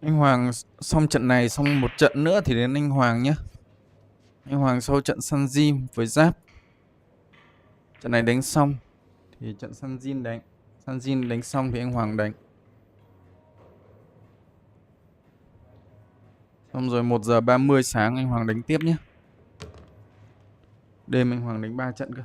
Anh Hoàng xong trận này xong một trận nữa thì đến anh Hoàng nhé. Anh Hoàng sau trận săn gym với Giáp. Trận này đánh xong thì trận săn gym đánh. Săn gym đánh xong thì anh Hoàng đánh. Xong rồi 1:30 sáng anh Hoàng đánh tiếp nhé. Đêm anh Hoàng đánh 3 trận cơ.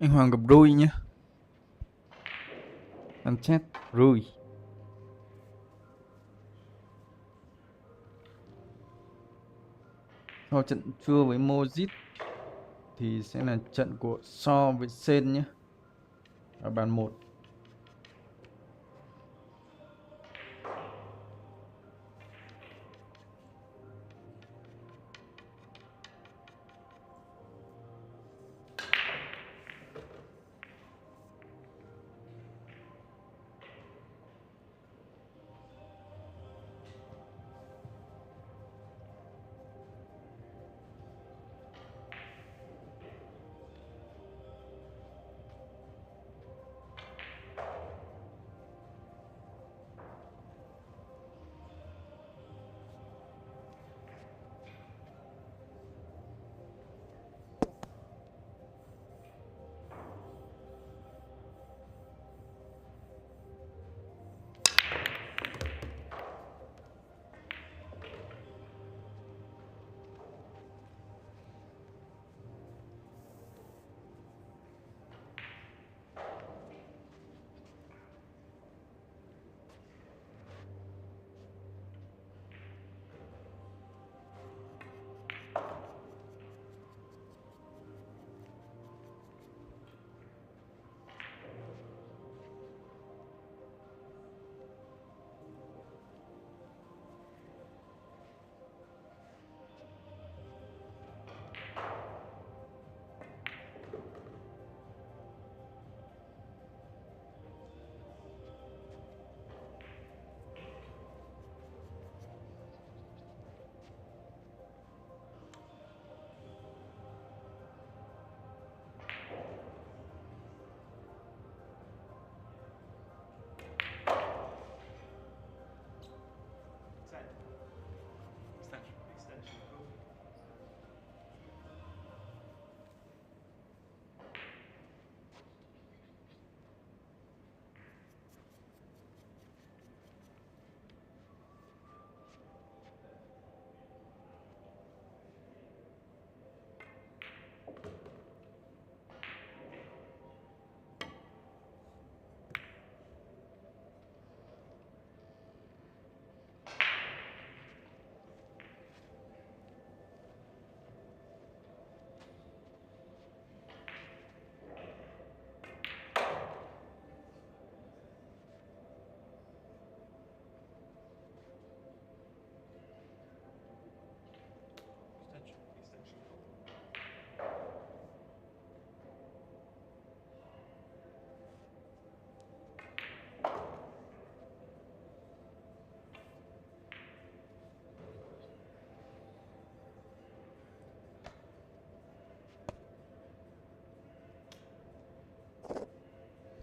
Anh Hoàng gặp Ruiz nhé. Ăn chat Ruiz. Sau trận Chua với Mojit thì sẽ là trận của So với Sen nhé. Ở bàn 1.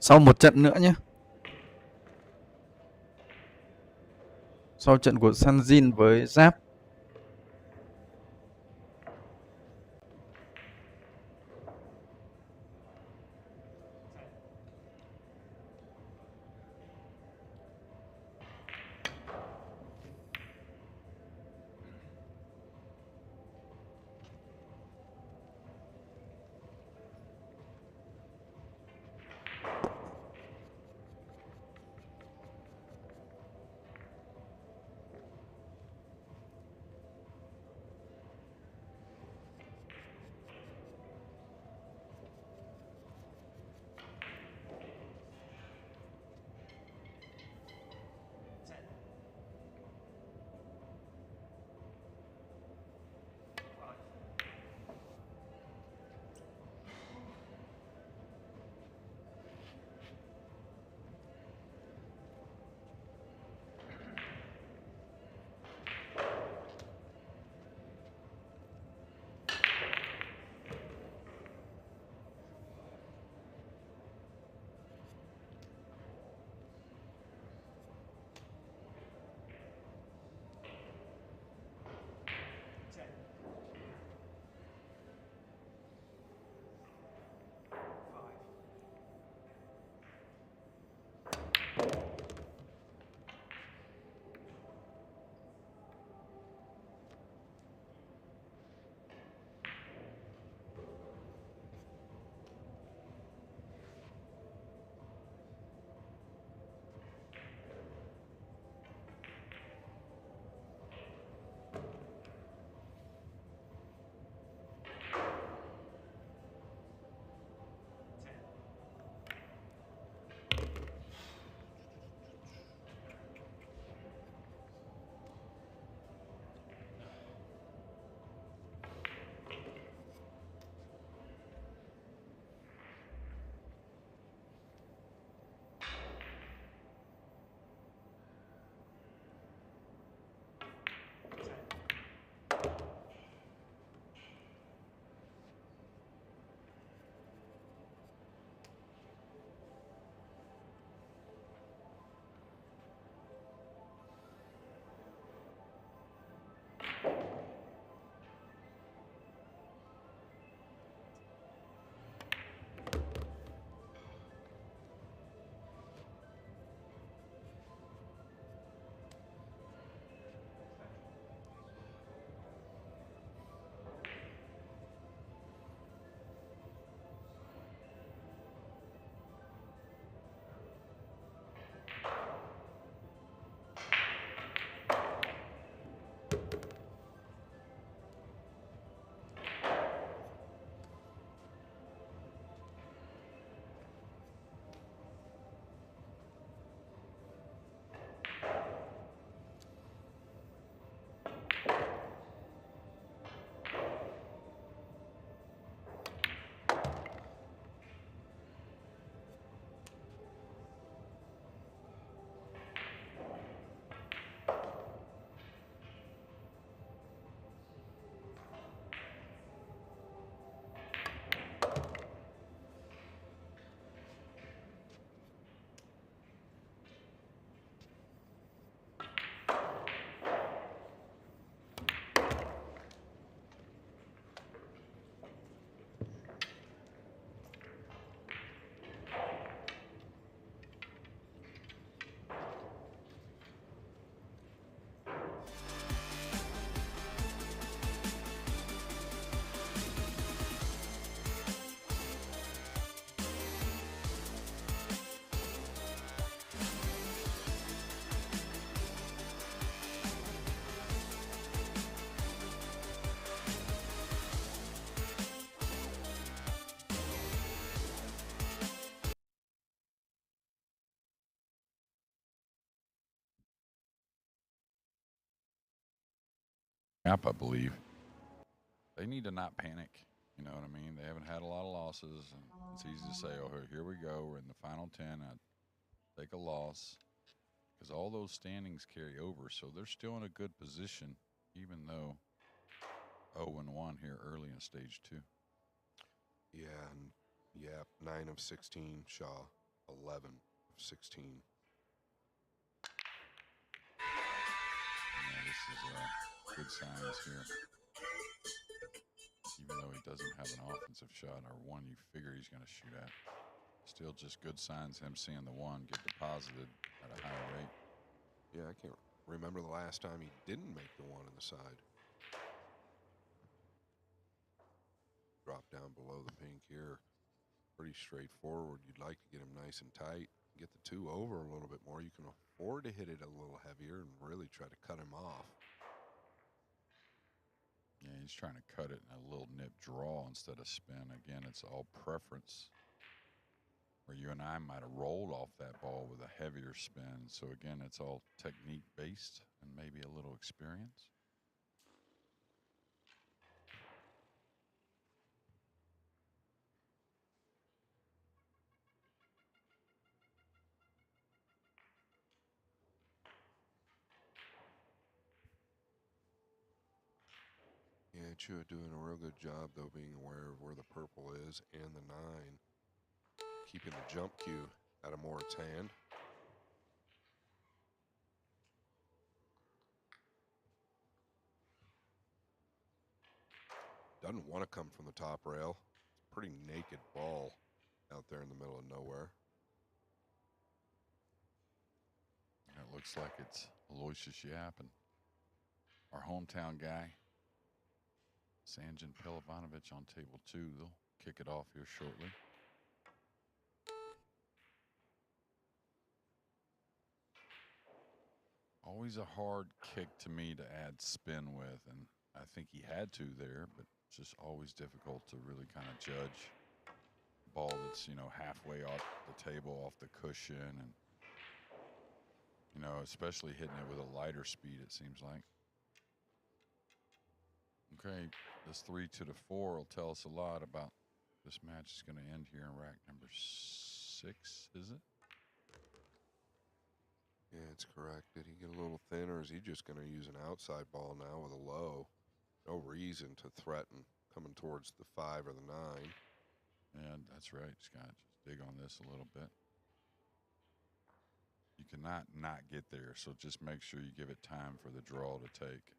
Sau một trận nữa nhé. Sau trận của Sanjin với Giáp. Up, I believe. They need to not panic. You know what I mean? They haven't had a lot of losses. And it's easy to say, oh, here we go. We're in the final 10. I take a loss because all those standings carry over. So they're still in a good position, even though 0-1 here early in stage 2. Yeah, and 9 of 16, Shaw. 11 of 16. Yeah, this is good signs here. Even though he doesn't have an offensive shot or one you figure he's going to shoot at. Still just good signs, him seeing the one get deposited at a higher rate. Yeah, I can't remember the last time he didn't make the one on the side. Drop down below the pink here. Pretty straightforward. You'd like to get him nice and tight. Get the two over a little bit more. You can afford to hit it a little heavier and really try to cut him off. Yeah, he's trying to cut it in a little nip draw instead of spin. Again, it's all preference. Where you and I might have rolled off that ball with a heavier spin. So again, it's all technique based and maybe a little experience. Yeah, Chua doing a real good job, though, being aware of where the purple is and the 9. Keeping the jump cue out of Morit's hand. Doesn't want to come from the top rail. It's a pretty naked ball out there in the middle of nowhere. It looks like it's Aloysius Yap and our hometown guy, Sanjin Pelivanovic, on table 2. They'll kick it off here shortly. Always a hard kick to me to add spin with, and I think he had to there, but it's just always difficult to really kind of judge a ball that's, you know, halfway off the table, off the cushion, and, you know, especially hitting it with a lighter speed, it seems like. Okay, this 3 to the 4 will tell us a lot about this match. Is going to end here in rack number 6, is it? Yeah, it's correct. Did he get a little thinner? Or is he just going to use an outside ball now with a low? No reason to threaten coming towards the 5 or the 9. And that's right, Scott. Just dig on this a little bit. You cannot not get there, so just make sure you give it time for the draw to take.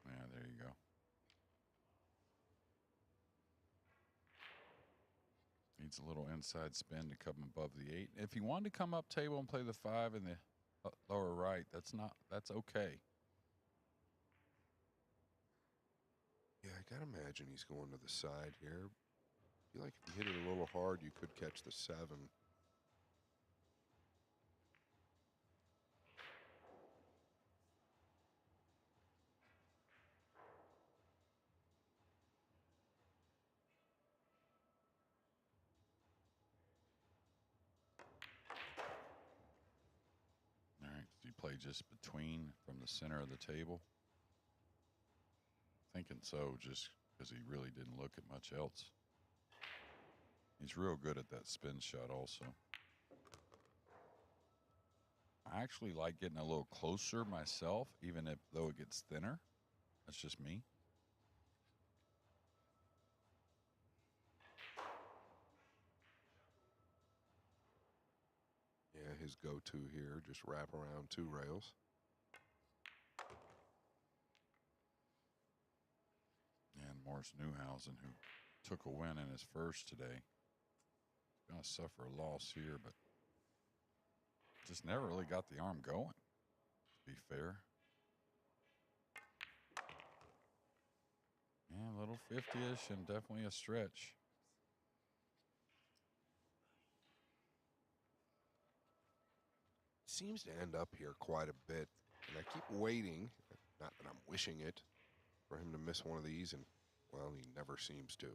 Yeah, there you go. Needs a little inside spin to come above the 8. If he wanted to come up table and play the 5 in the lower right, that's okay. Yeah, I got to imagine he's going to the side here. I feel like if you hit it a little hard, you could catch the 7. All right, so you play just between from the center of the table? Thinking so, just because he really didn't look at much else. He's real good at that spin shot also. I actually like getting a little closer myself, even if though it gets thinner. That's just me. Yeah, his go-to here, just wrap around 2 rails. And Morris Neuhausen, who took a win in his first today, going to suffer a loss here, but just never really got the arm going, to be fair. Yeah, a little 50-ish and definitely a stretch. Seems to end up here quite a bit, and I keep waiting, not that I'm wishing it, for him to miss one of these, and, well, he never seems to.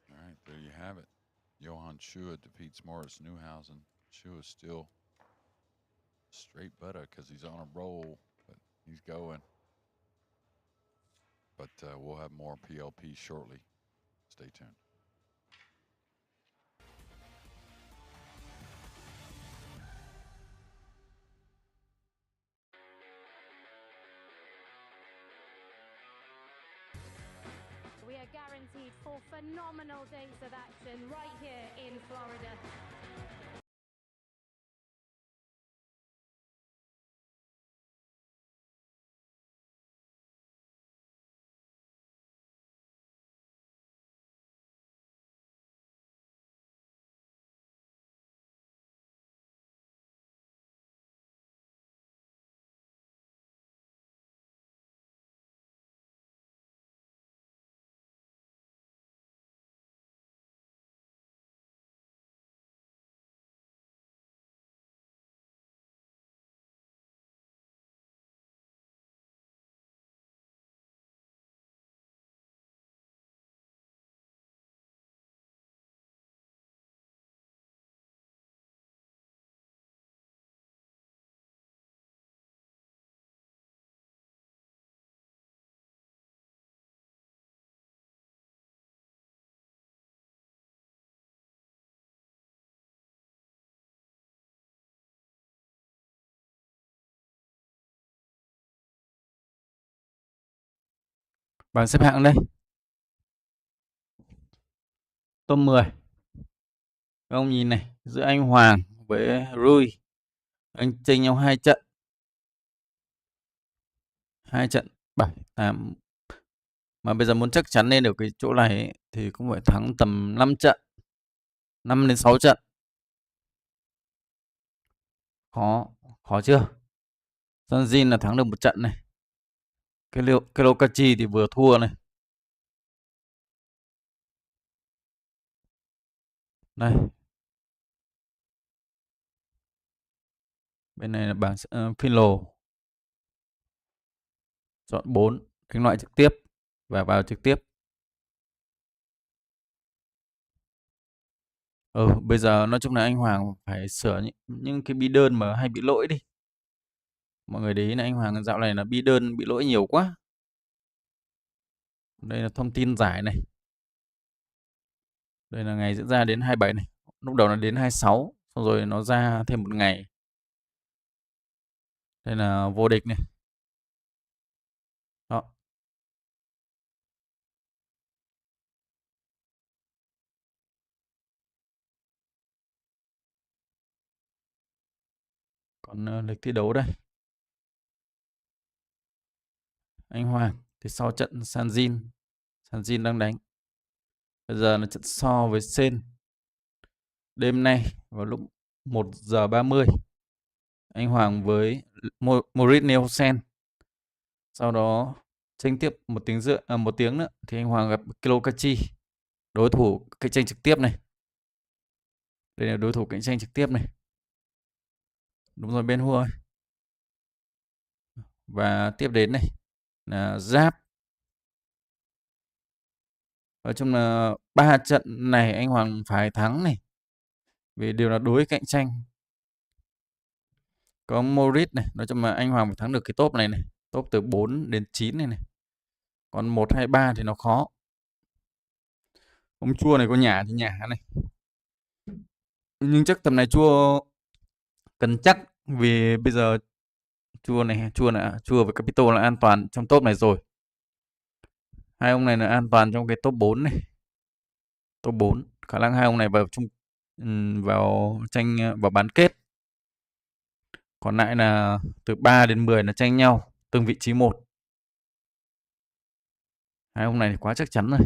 All right, there you have it. Johann Chua defeats Morris Neuhausen. Chua's still straight butter because he's on a roll, but he's going. But we'll have more PLP shortly. Stay tuned. guaranteed for phenomenal days of action right here in Florida. Bảng xếp hạng đây. Top 10. Các ông nhìn này, giữa anh Hoang với Ruiz. Anh chênh nhau 2 trận. 2 trận 7, 8. Mà bây giờ muốn chắc chắn lên được cái chỗ này ấy, thì cũng phải thắng tầm 5 trận. 5 đến 6 trận. Khó chưa? Sanjin là thắng được 1 trận này. Cái Lokachi thì vừa thua này. Đây. Bên này là bảng Philo. Chọn 4, đánh loại trực tiếp và vào trực tiếp. Bây giờ nói chung là anh Hoàng phải sửa những cái bi đơn mà hay bị lỗi đi. Mọi người để ý là anh Hoàng dạo này là bi đơn bị lỗi nhiều quá. Đây là thông tin giải này. Đây là ngày diễn ra đến 27 này. Lúc đầu là đến 26, xong rồi nó ra thêm 1 ngày. Đây là vô địch này. Đó. Còn lịch thi đấu đây. Anh Hoàng thì sau trận Sanjin đang đánh. Bây giờ là trận so với Sen. Đêm nay vào lúc 1 giờ 30. Anh Hoàng với Neuhausen. Sau đó tranh tiếp 1 tiếng nữa thì anh Hoàng gặp Kilokachi. Đối thủ cạnh tranh trực tiếp này. Đây là đối thủ cạnh tranh trực tiếp này. Đúng rồi, bên Hua. Và tiếp đến này là Giáp. Nói chung là 3 trận này anh Hoàng phải thắng này. Vì đều là đối cạnh tranh. Có Moritz này, nói chung là anh Hoàng phải thắng được cái top này này. Top từ 4 đến 9 này này. Còn 1, 2, 3 thì nó khó. Ông Chua này có nhà thì nhà này. Nhưng chắc tầm này Chua cần chắc. Vì bây giờ Chua với Capito là an toàn trong top này rồi. Hai ông này là an toàn trong cái top 4 này. Top 4. Khả năng hai ông này vào vào bán kết. Còn lại là từ 3 đến 10 là tranh nhau từng vị trí 1. Hai ông này thì quá chắc chắn rồi.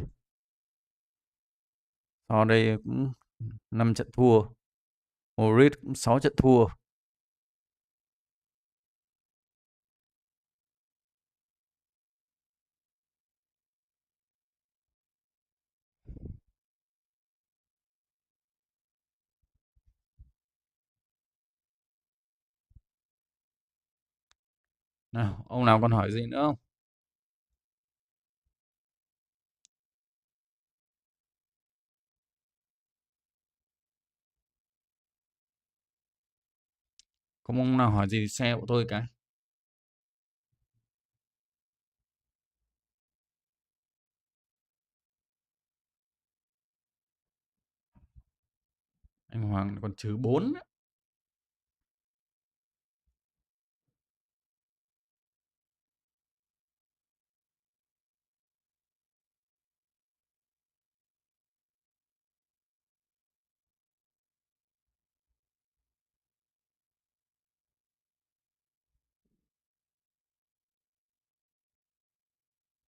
Sau đây cũng 5 trận thua. Moritz cũng 6 trận thua. Nào, ông nào còn hỏi gì nữa không? Có ông nào hỏi gì thì share của tôi cái. Anh Hoàng còn trừ 4.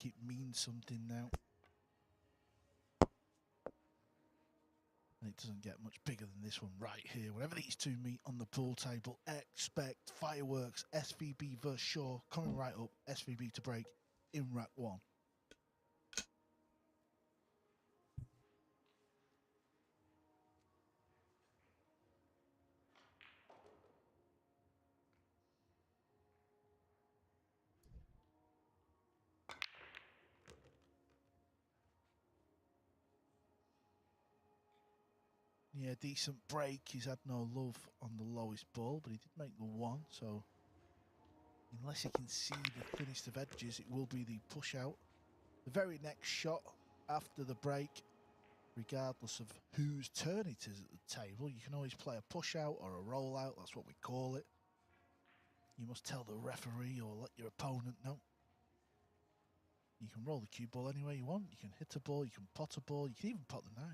It means something now. And it doesn't get much bigger than this one right here. Whenever these two meet on the pool table, expect fireworks. SVB versus Shaw coming right up. SVB to break in rack 1. Yeah, decent break. He's had no love on the lowest ball, but he did make the 1, so unless he can see the thinnest of edges, it will be the push out. The very next shot after the break, regardless of whose turn it is at the table, you can always play a push out or a roll out. That's what we call it. You must tell the referee or let your opponent know. You can roll the cue ball any way you want. You can hit a ball, you can pot a ball, you can even pot the 9.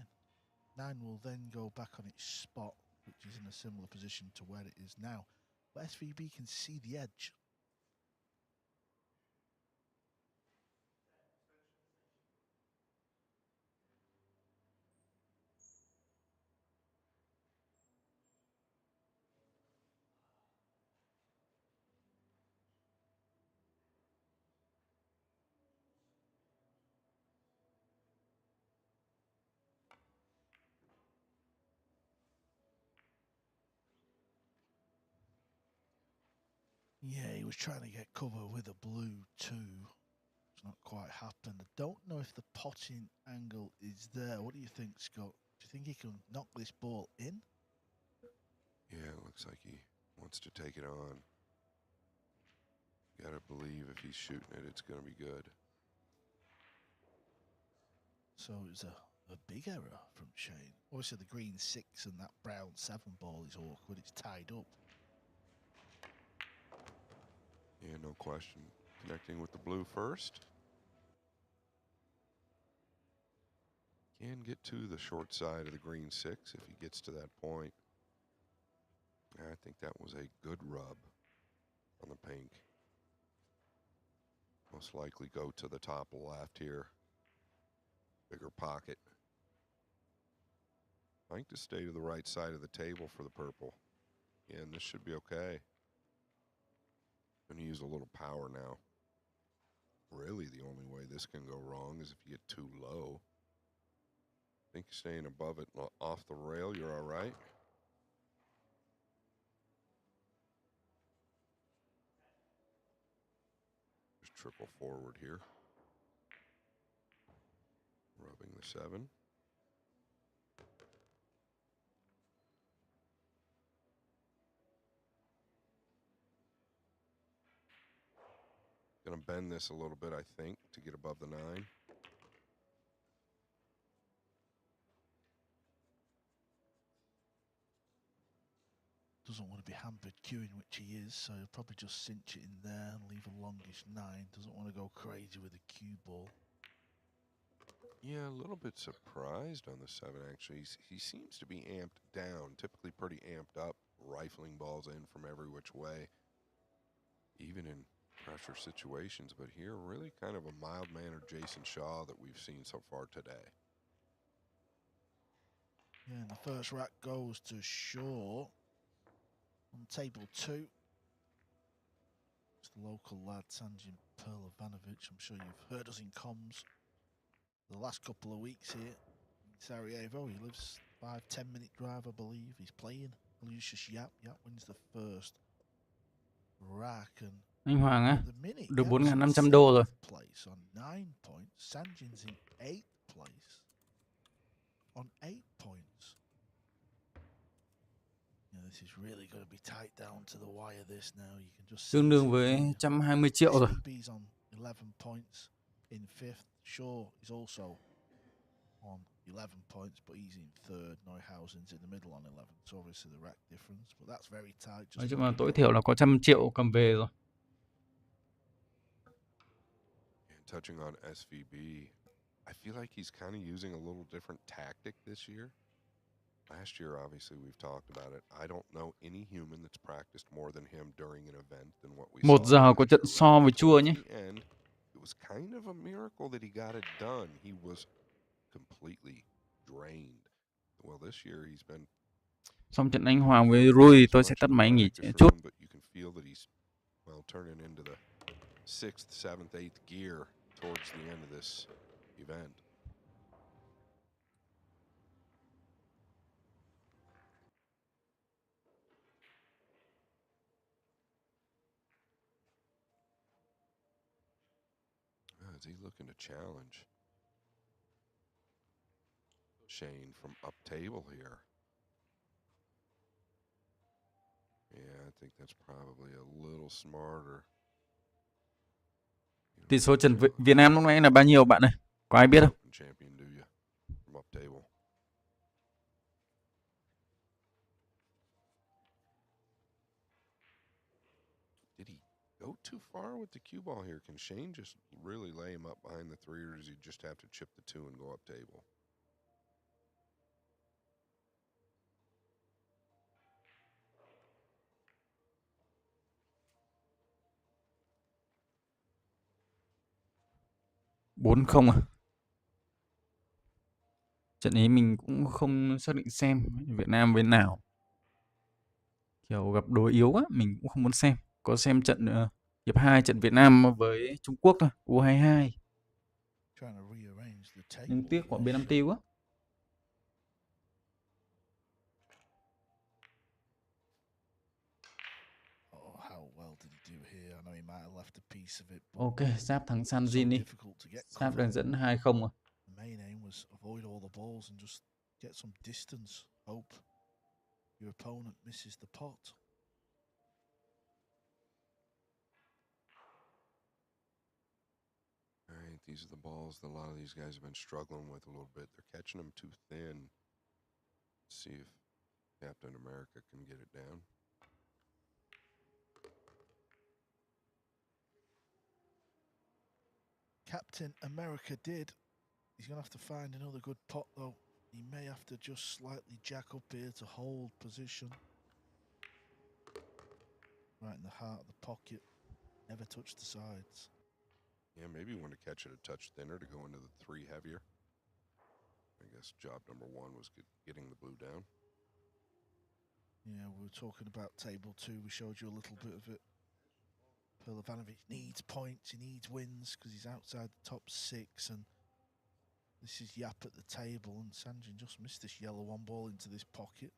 9 will then go back on its spot, which is in a similar position to where it is now. But SVB can see the edge. Yeah, he was trying to get cover with a blue 2. It's not quite happened. I don't know if the potting angle is there. What do you think, Scott? Do you think he can knock this ball in? Yeah, it looks like he wants to take it on. Gotta believe if he's shooting it, it's gonna be good. So it was a big error from Shane. Obviously the green 6 and that brown 7 ball is awkward. It's tied up. Yeah, no question. Connecting with the blue first. Can get to the short side of the green 6 if he gets to that point. I think that was a good rub on the pink. Most likely go to the top left here. Bigger pocket. Trying to stay to the right side of the table for the purple. Yeah, and this should be okay. Going to use a little power now. Really, the only way this can go wrong is if you get too low. I think staying above it, off the rail, you're all right. Just triple forward here. Rubbing the 7. Gonna bend this a little bit, I think, to get above the 9. Doesn't want to be hampered queuing, which he is, so he'll probably just cinch it in there and leave a longish 9. Doesn't want to go crazy with a cue ball. Yeah, a little bit surprised on the 7, actually. He seems to be amped down, typically pretty amped up, rifling balls in from every which way, even in pressure situations. But here, really kind of a mild-mannered Jayson Shaw that we've seen so far today. Yeah, and the first rack goes to Shaw on table 2. It's the local lad, Sanjin Perlovanovic. I'm sure you've heard us in comms the last couple of weeks here in Sarajevo. He lives 5-10 minute drive, I believe. He's playing Lucius Yap. Yap wins the first rack, and Anh Hoàng á, the minute được Yap's 4.500 in đô rồi. 7th place on 9 points. Sanjin's in 8th place on 8 points. Yeah, this is really going to be tight down to the wire. This now you can just Tương đương see với 120 triệu rồi. SVB's on 11 points in 5th. Shaw is also on 11 points, but he's in 3rd. Neuhausen's in the middle on 11. So obviously the rack difference, but that's very tight. Nói Just chung là tối thiểu là có 100 triệu cầm về rồi. And touching on SVB, I feel like he's kind of using a little different tactic this year. Last year, obviously, we've talked about it. I don't know any human that's practiced more than him during an event than what we saw. 1 giờ có trận so với Chua nhé. And it was kind of a miracle that he got it done. He was completely drained. Well, this year he's been Xong trận anh Hoàng với Ruiz tôi sẽ tắt máy nghỉ chút. but you can feel that he's turning into the 6th, 7th, 8th gear towards the end of this event. Is he looking to challenge Shane from up table here? Yeah, I think that's probably a little smarter. Tỷ số trận Việt Nam lúc nãy là bao nhiêu bạn ơi? Có ai biết không? Champion, do you? From up table. Did he go too far with the cue ball here? Can Shane just really lay him up behind the three, or does he just have to chip the two and go up table? Bốn không à? Trận ấy mình cũng không xác định xem Việt Nam với nào. Kiểu gặp đối yếu á, mình cũng không muốn xem. Có xem trận hiệp 2 trận Việt Nam với Trung Quốc thôi, U22. Nhưng tiếc quả bên 5 tiêu á. Ok, Giáp thắng Sanjin đi. Giáp đang dẫn 2-0 à. Main aim was avoid all the balls and just get some distance. Hope your opponent misses the pot. All right, these are the balls that a lot of these guys have been struggling with a little bit. They're catching them too thin. Let's see if Captain America can get it down. Captain America did. He's going to have to find another good pot, though. He may have to just slightly jack up here to hold position. Right in the heart of the pocket. Never touch the sides. Yeah, maybe you want to catch it a touch thinner to go into the three heavier. I guess job number one was getting the blue down. Yeah, we were talking about table 2. We showed you a little bit of it. Perlovanovic needs points. He needs wins because he's outside the top 6. And this is Yap at the table. And Sanjin just missed this yellow one ball into this pocket.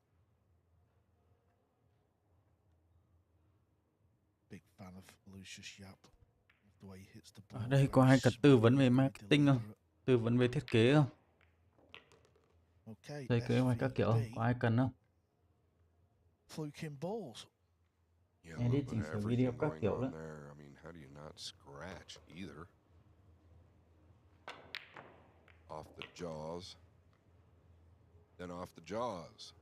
Big fan of Lucius Yap. The way he hits the ball. Ở đây có ai cần tư vấn về marketing không? Tư vấn về thiết kế không? Thiết kế ngoài các kiểu không? Có ai cần không? Fluking balls. Edit chỉnh sửa video các kiểu đó. I mean, how do you not scratch either? Off the jaws. Then off the jaws.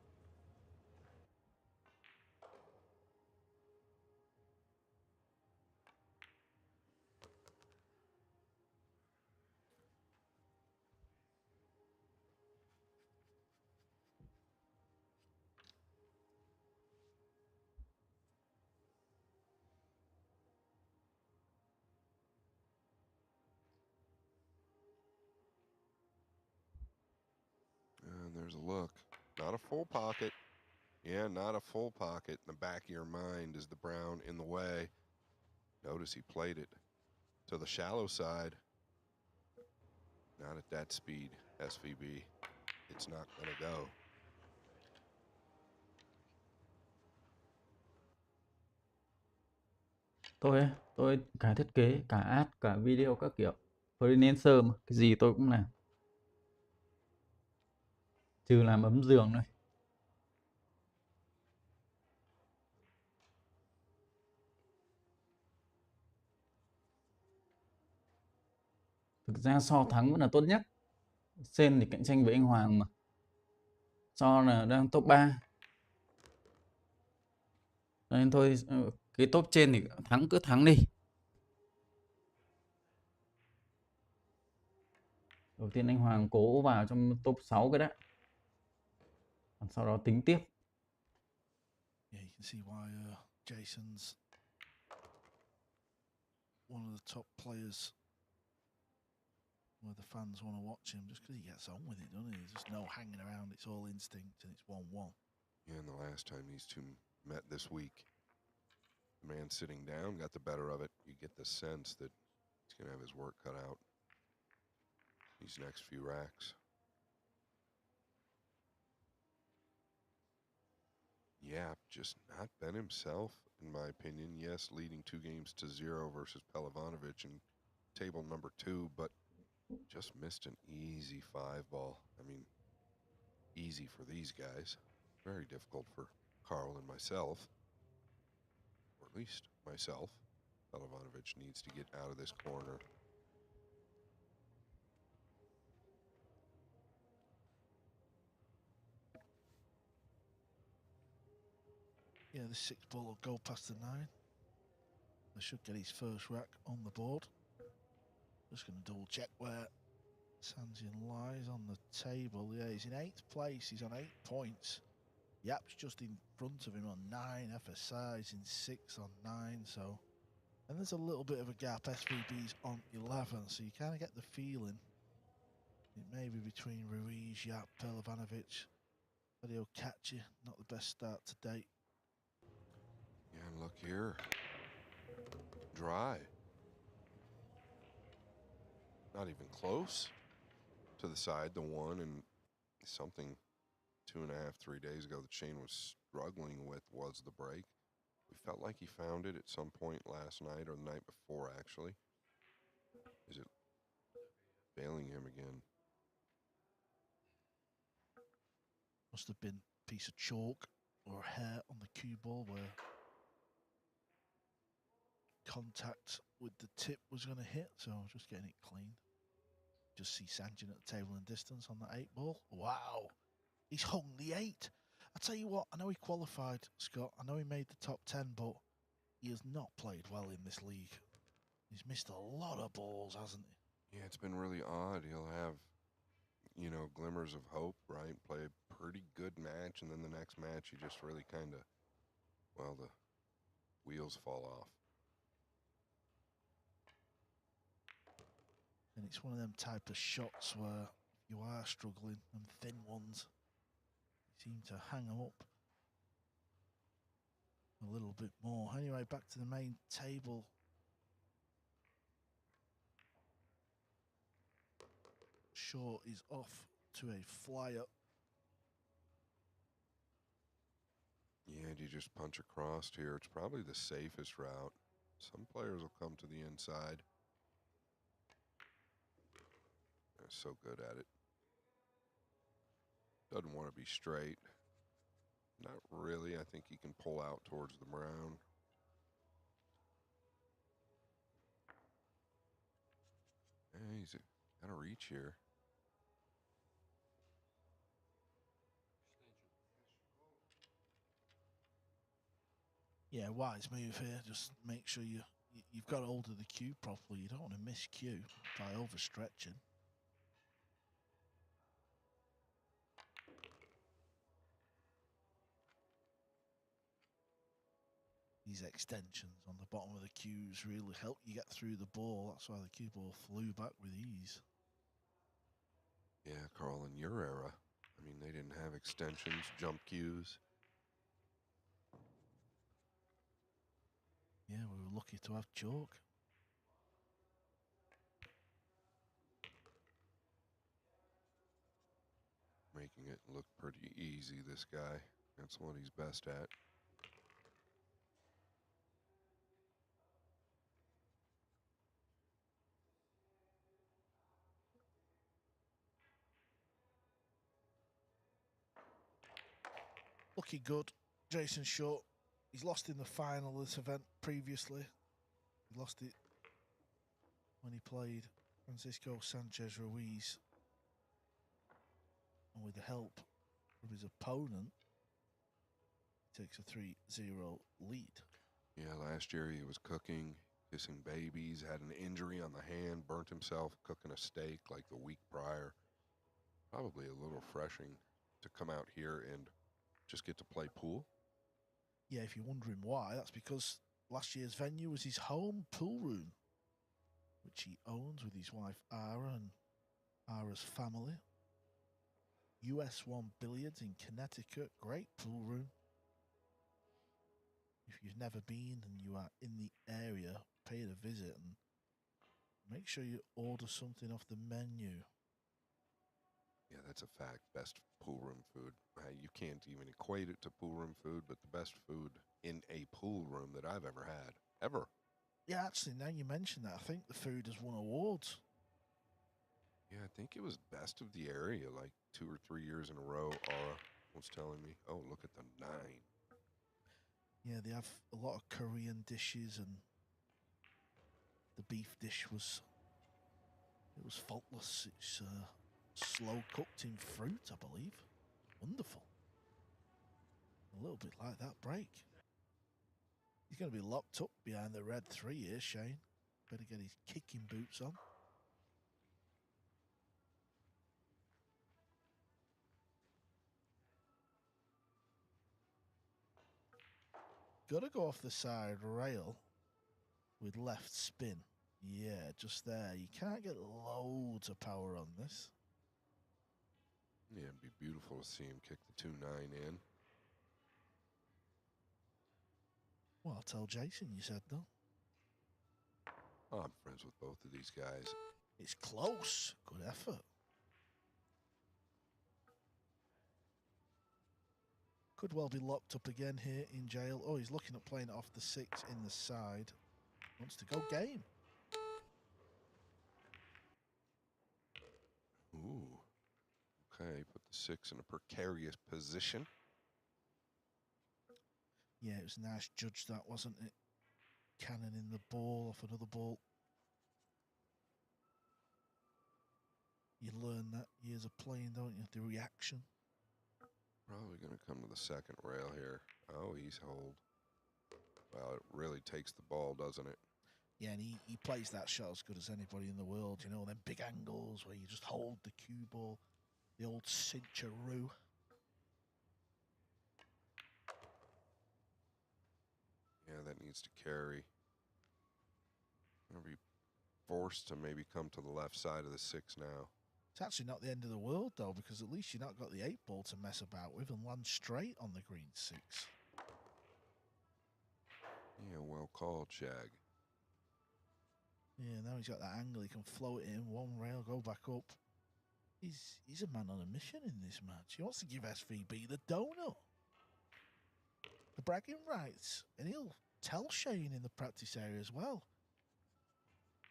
And there's a look. Not a full pocket. Yeah, not a full pocket. In the back of your mind is the brown in the way. Notice he played it to the shallow side. Not at that speed, SVB. It's not going to go. Tôi cả thiết kế, cả ad, cả video các kiểu. Freelancer mà, cái gì tôi cũng làm. Trừ làm ấm giường thôi. Thực ra so thắng vẫn là tốt nhất. Sen thì cạnh tranh với anh Hoang mà. So là đang top 3. Nên thôi, cái top trên thì cứ thắng đi. Đầu tiên anh Hoàng cố vào trong top 6 cái đã. Còn sau đó tính tiếp. Yeah, you can see why Jayson's one of the top players where the fans want to watch him just because he gets on with it, doesn't he? There's just no hanging around. It's all instinct, and it's 1-1. Yeah, and the last time these two met this week, the man sitting down got the better of it. You get the sense that he's going to have his work cut out these next few racks. Yap just not been himself, in my opinion. Yes, leading 2-0 versus Pelivanovic in table number 2, but just missed an easy 5-ball. I mean, easy for these guys. Very difficult for Carl and myself, or at least myself. Pelivanovic needs to get out of this corner. Yeah, the 6-ball will go past the 9. They should get his first rack on the board. Just going to double check where Sanjin lies on the table. Yeah, he's in 8th place. He's on 8 points. Yap's just in front of him on 9. FSI's in 6 on 9. So, and there's a little bit of a gap. SVB's on 11. So you kind of get the feeling it may be between Ruiz, Yap, Pelivanovic. But he'll catch you. Not the best start to date. Yeah, and look here. Dry. Not even close to the side. The one and something 2.5, 3 days ago that Shane was struggling with was the break. We felt like he found it at some point last night or the night before, actually. Is it failing him again? Must have been a piece of chalk or hair on the cue ball where contact with the tip was going to hit, so just getting it cleaned. Just see Sanjin at the table in distance on that 8-ball. Wow, he's hung the 8. I tell you what, I know he qualified, Scott. I know he made the top 10, but he has not played well in this league. He's missed a lot of balls, hasn't he? Yeah, it's been really odd. He'll have, you know, glimmers of hope, right? Play a pretty good match, and then the next match he just really kind of, well, the wheels fall off. And it's one of them type of shots where if you are struggling, and thin ones, you seem to hang them up a little bit more. Anyway, back to the main table. Shaw is off to a flyer. Yeah, do you just punch across here? It's probably the safest route. Some players will come to the inside. They're so good at it. Doesn't want to be straight. Not really. I think he can pull out towards the brown. Hey, he's got a reach here. Yeah, wise move here. Just make sure you've got hold of the cue properly. You don't want to miss cue by overstretching. These extensions on the bottom of the cues really help you get through the ball. That's why the cue ball flew back with ease. Yeah, Carl, in your era, I mean, they didn't have extensions, jump cues. Yeah, we were lucky to have chalk. Making it look pretty easy, this guy. That's what he's best at. Looking good. Jayson short. He's lost in the final of this event previously. He lost it when he played Francisco Sanchez Ruiz. And with the help from his opponent, he takes a 3-0 lead. Yeah, last year he was cooking, kissing babies, had an injury on the hand, burnt himself cooking a steak like the week prior. Probably a little refreshing to come out here and just get to play pool. Yeah, if you're wondering why, that's because last year's venue was his home pool room, which he owns with his wife Ara and Ara's family. US1 Billiards in Connecticut. Great pool room. If you've never been and you are in the area, pay it a visit and make sure you order something off the menu. Yeah, that's a fact. Best pool room food. You can't even equate it to pool room food, but the best food in a pool room that I've ever had. Ever. Yeah, actually, now you mention that, I think the food has won awards. Yeah, I think it was best of the area like 2 or 3 years in a row. Aura was telling me. Oh, look at the 9. Yeah, they have a lot of Korean dishes, and the beef dish was faultless. It's slow cooked in fruit, I believe. Wonderful. A little bit like that break. He's going to be locked up behind the red 3 here, Shane. Better get his kicking boots on. Got to go off the side rail with left spin. Yeah, just there. You can't get loads of power on this. Yeah, it'd be beautiful to see him kick the 2-9 in. Well, I'll tell Jayson you said no. Oh, I'm friends with both of these guys. It's close. Good effort. Could well be locked up again here in jail. Oh, he's looking at playing it off the 6 in the side. Wants to go game. Ooh. Okay, put the 6 in a precarious position. Yeah, it was a nice judge, that, wasn't it? Cannoning the ball off another ball. You learn that years of playing, don't you? The reaction. Probably going to come to the second rail here. Oh, he's hold. Well, it really takes the ball, doesn't it? Yeah, and he plays that shot as good as anybody in the world. You know, them big angles where you just hold the cue ball. The old cincheroo. Yeah, that needs to carry. Going to be forced to maybe come to the left side of the 6 now. It's actually not the end of the world, though, because at least you've not got the 8 ball to mess about with and land straight on the green 6. Yeah, well called, Shag. Yeah, now he's got that angle. He can float it in one rail, go back up. He's a man on a mission in this match. He wants to give SVB the donut. The bragging rights. And he'll tell Shane in the practice area as well.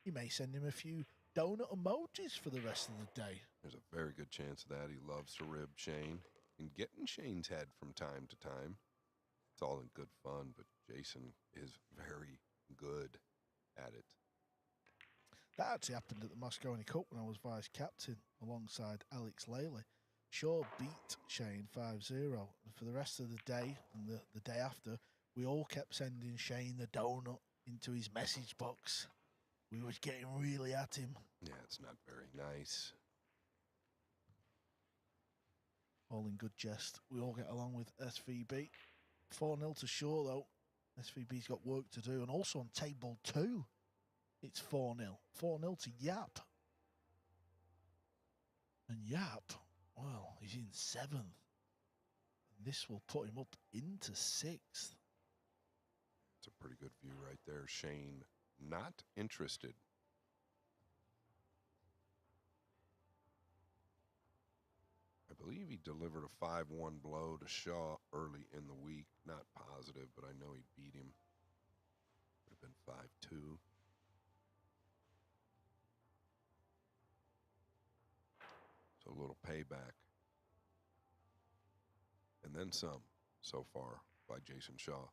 He may send him a few donut emojis for the rest of the day. There's a very good chance of that. He loves to rib Shane and get in Shane's head from time to time. It's all in good fun, but Jayson is very good at it. That actually happened at the Moscone Cup when I was vice captain alongside Alex Laley. Shaw beat Shane 5-0. And for the rest of the day and the day after, we all kept sending Shane the donut into his message box. We were getting really at him. Yeah, it's not very nice. All in good jest. We all get along with SVB. 4-0 to Shaw, though. SVB's got work to do. And also on table 2, it's 4-0. 4-0 to Yap. And Yap, well, he's in 7th. And this will put him up into 6th. It's a pretty good view right there. Shane not interested. I believe he delivered a 5-1 blow to Shaw early in the week. Not positive, but I know he beat him. Would have been 5-2. So a little payback. And then some so far by Jayson Shaw.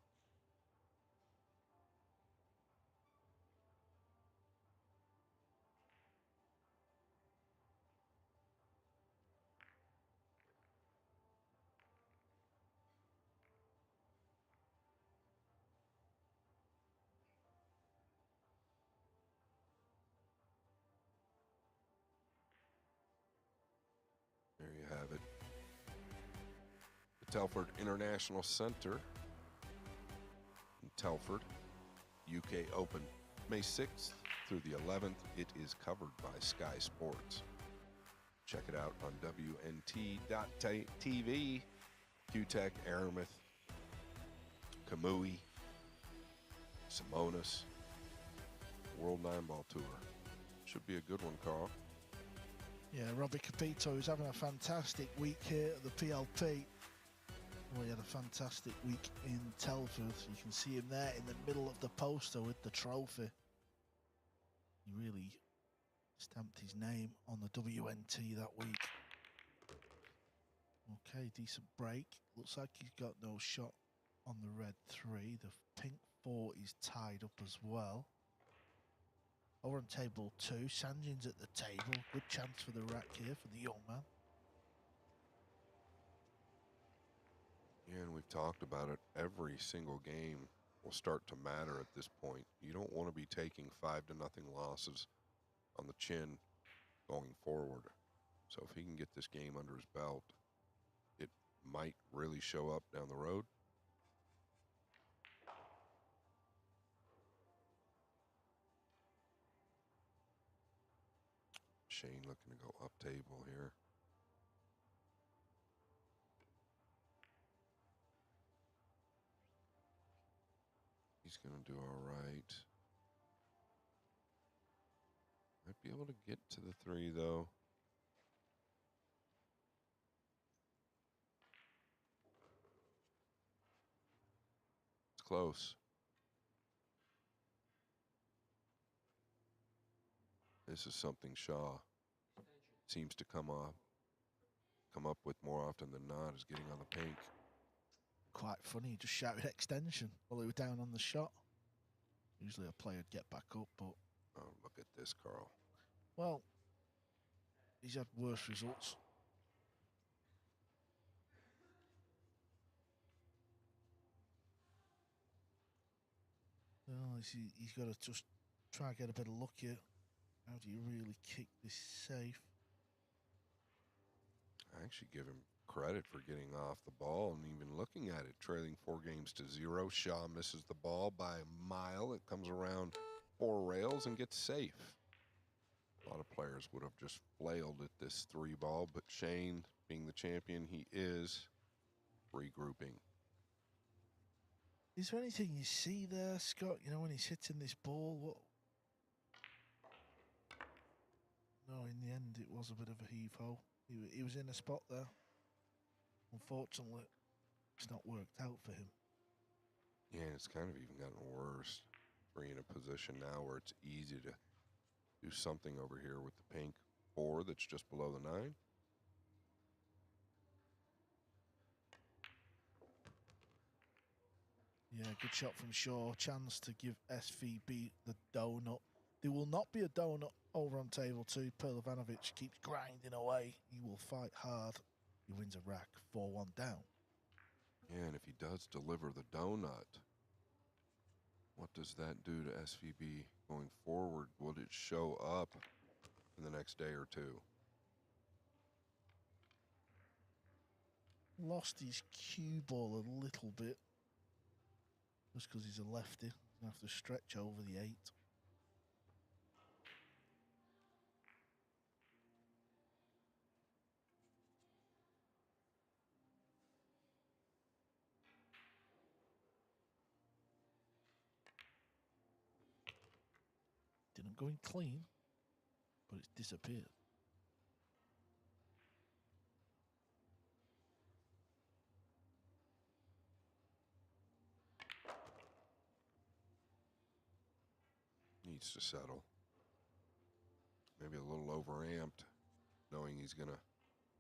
There you have it. The Telford International Center in Telford, UK Open, May 6th through the 11th. It is covered by Sky Sports. Check it out on WNT.TV. Q-Tech, Aramith, Kamui, Simonis, World 9-Ball Tour. Should be a good one, Carl. Yeah, Robbie Capito is having a fantastic week here at the PLP. Well, he had a fantastic week in Telford. You can see him there in the middle of the poster with the trophy. He really stamped his name on the WNT that week. Okay, decent break. Looks like he's got no shot on the red 3. The pink 4 is tied up as well. Over on table 2, Sanjin's at the table. Good chance for the rack here for the young man. Yeah, and we've talked about it. Every single game will start to matter at this point. You don't want to be taking 5-0 losses on the chin going forward. So if he can get this game under his belt, it might really show up down the road. Shane looking to go up table here. He's going to do all right. Might be able to get to the 3, though. It's close. This is something Shaw seems to come up with more often than not, is getting on the pink. Quite funny, he just shouted extension while he was down on the shot. Usually a player would get back up, but... Oh, look at this, Carl. Well, he's had worse results. Well, he's got to just try and get a bit of luck here. How do you really kick this safe? I actually give him credit for getting off the ball and even looking at it. Trailing 4-0. Shaw misses the ball by a mile. It comes around 4 rails and gets safe. A lot of players would have just flailed at this 3 ball, but Shane, being the champion he is, regrouping. Is there anything you see there, Scott? You know, when he's hitting this ball, what? No, in the end, it was a bit of a heave-ho. He was in a spot there. Unfortunately, it's not worked out for him. Yeah, it's kind of even gotten worse. We're in a position now where it's easy to do something over here with the pink 4 that's just below the 9. Yeah, good shot from Shaw. Chance to give SVB the donut. There will not be a donut over on table 2. Perlovanovic keeps grinding away. He will fight hard. He wins a rack, 4-1 down. Yeah, and if he does deliver the donut, what does that do to SVB going forward? Will it show up in the next day or 2? Lost his cue ball a little bit. Just because he's a lefty. He's going to have to stretch over the 8. Didn't go in clean, but it's disappeared. Needs to settle. Maybe a little overamped, knowing he's going to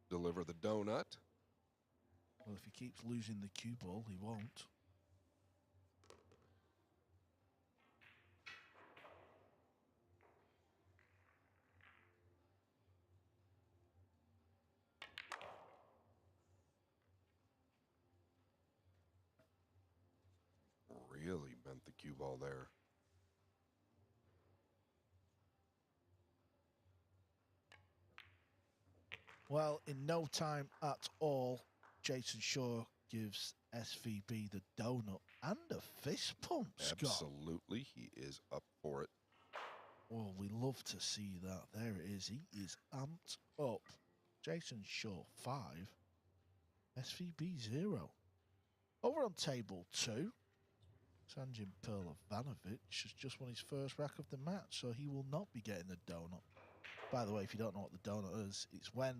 deliver the donut. Well, if he keeps losing the cue ball, he won't. Really bent the cue ball there. Well, in no time at all, Jayson Shaw gives SVB the donut and a fist pump, Scott. Absolutely, he is up for it. Well, we love to see that. There it is. He is amped up. Jayson short 5. SVB 0. Over on table 2, Sanjin Perlovanovic has just won his first rack of the match, so he will not be getting the donut. By the way, if you don't know what the donut is, it's when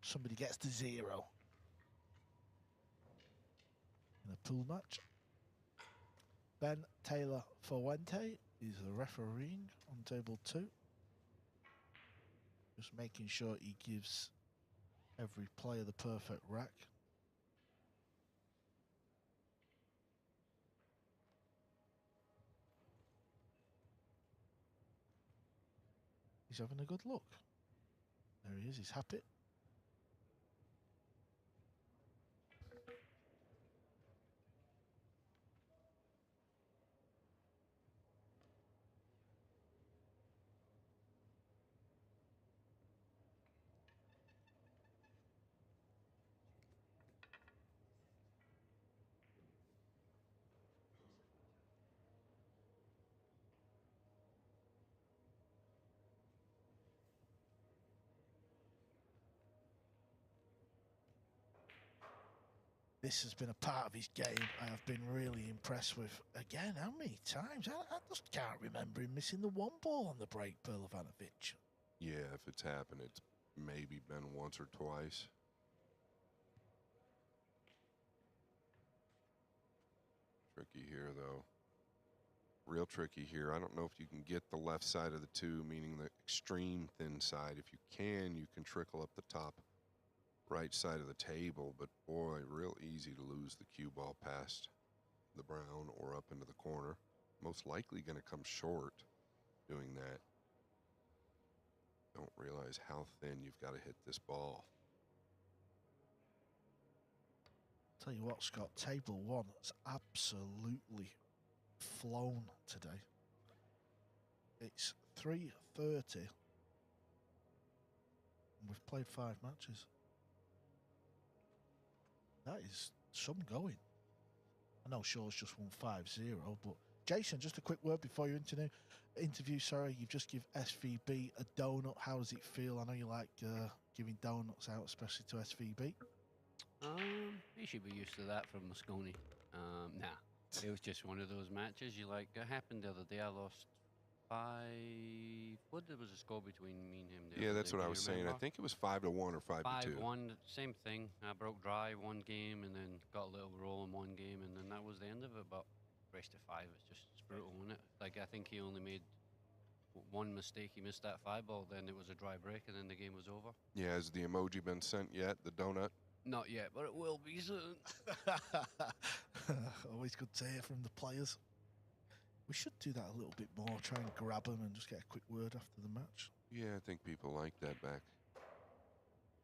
somebody gets to 0 in a pool match. Ben Taylor Fuente is the refereeing on table 2. Just making sure he gives every player the perfect rack. He's having a good look. There he is, he's happy. This has been a part of his game I have been really impressed with. Again, how many times? I just can't remember him missing the 1 ball on the break, Perlovanovic. Yeah, if it's happened, it's maybe been once or twice. Tricky here, though. Real tricky here. I don't know if you can get the left side of the 2, meaning the extreme thin side. If you can trickle up the top right side of the table, but boy, real easy to lose the cue ball past the brown or up into the corner. Most likely going to come short doing that. Don't realize how thin you've got to hit this ball. Tell you what, Scott, table 1 has absolutely flown today. It's 3:30 and we've played 5 matches. That is some going. I know Shaw's just won 5-0, but Jayson, just a quick word before your interview. Sorry, you've just give SVB a donut. How does it feel? I know you like giving donuts out, especially to SVB. You should be used to that from Moscone. Nah, it was just one of those matches. It happened the other day. I lost 5. What was the score between me and him? Yeah, that's what I was saying. I think it was 5-1 or 5-2. 5-1, same thing. I broke dry 1 game and then got a little roll in 1 game, and then that was the end of it. But rest of 5, it's brutal, isn't it? I think he only made 1 mistake. He missed that 5 ball, then it was a dry break, and then the game was over. Yeah, has the emoji been sent yet? The donut? Not yet, but it will be soon. Always good to hear from the players. We should do that a little bit more, try and grab them and just get a quick word after the match. Yeah, I think people like that back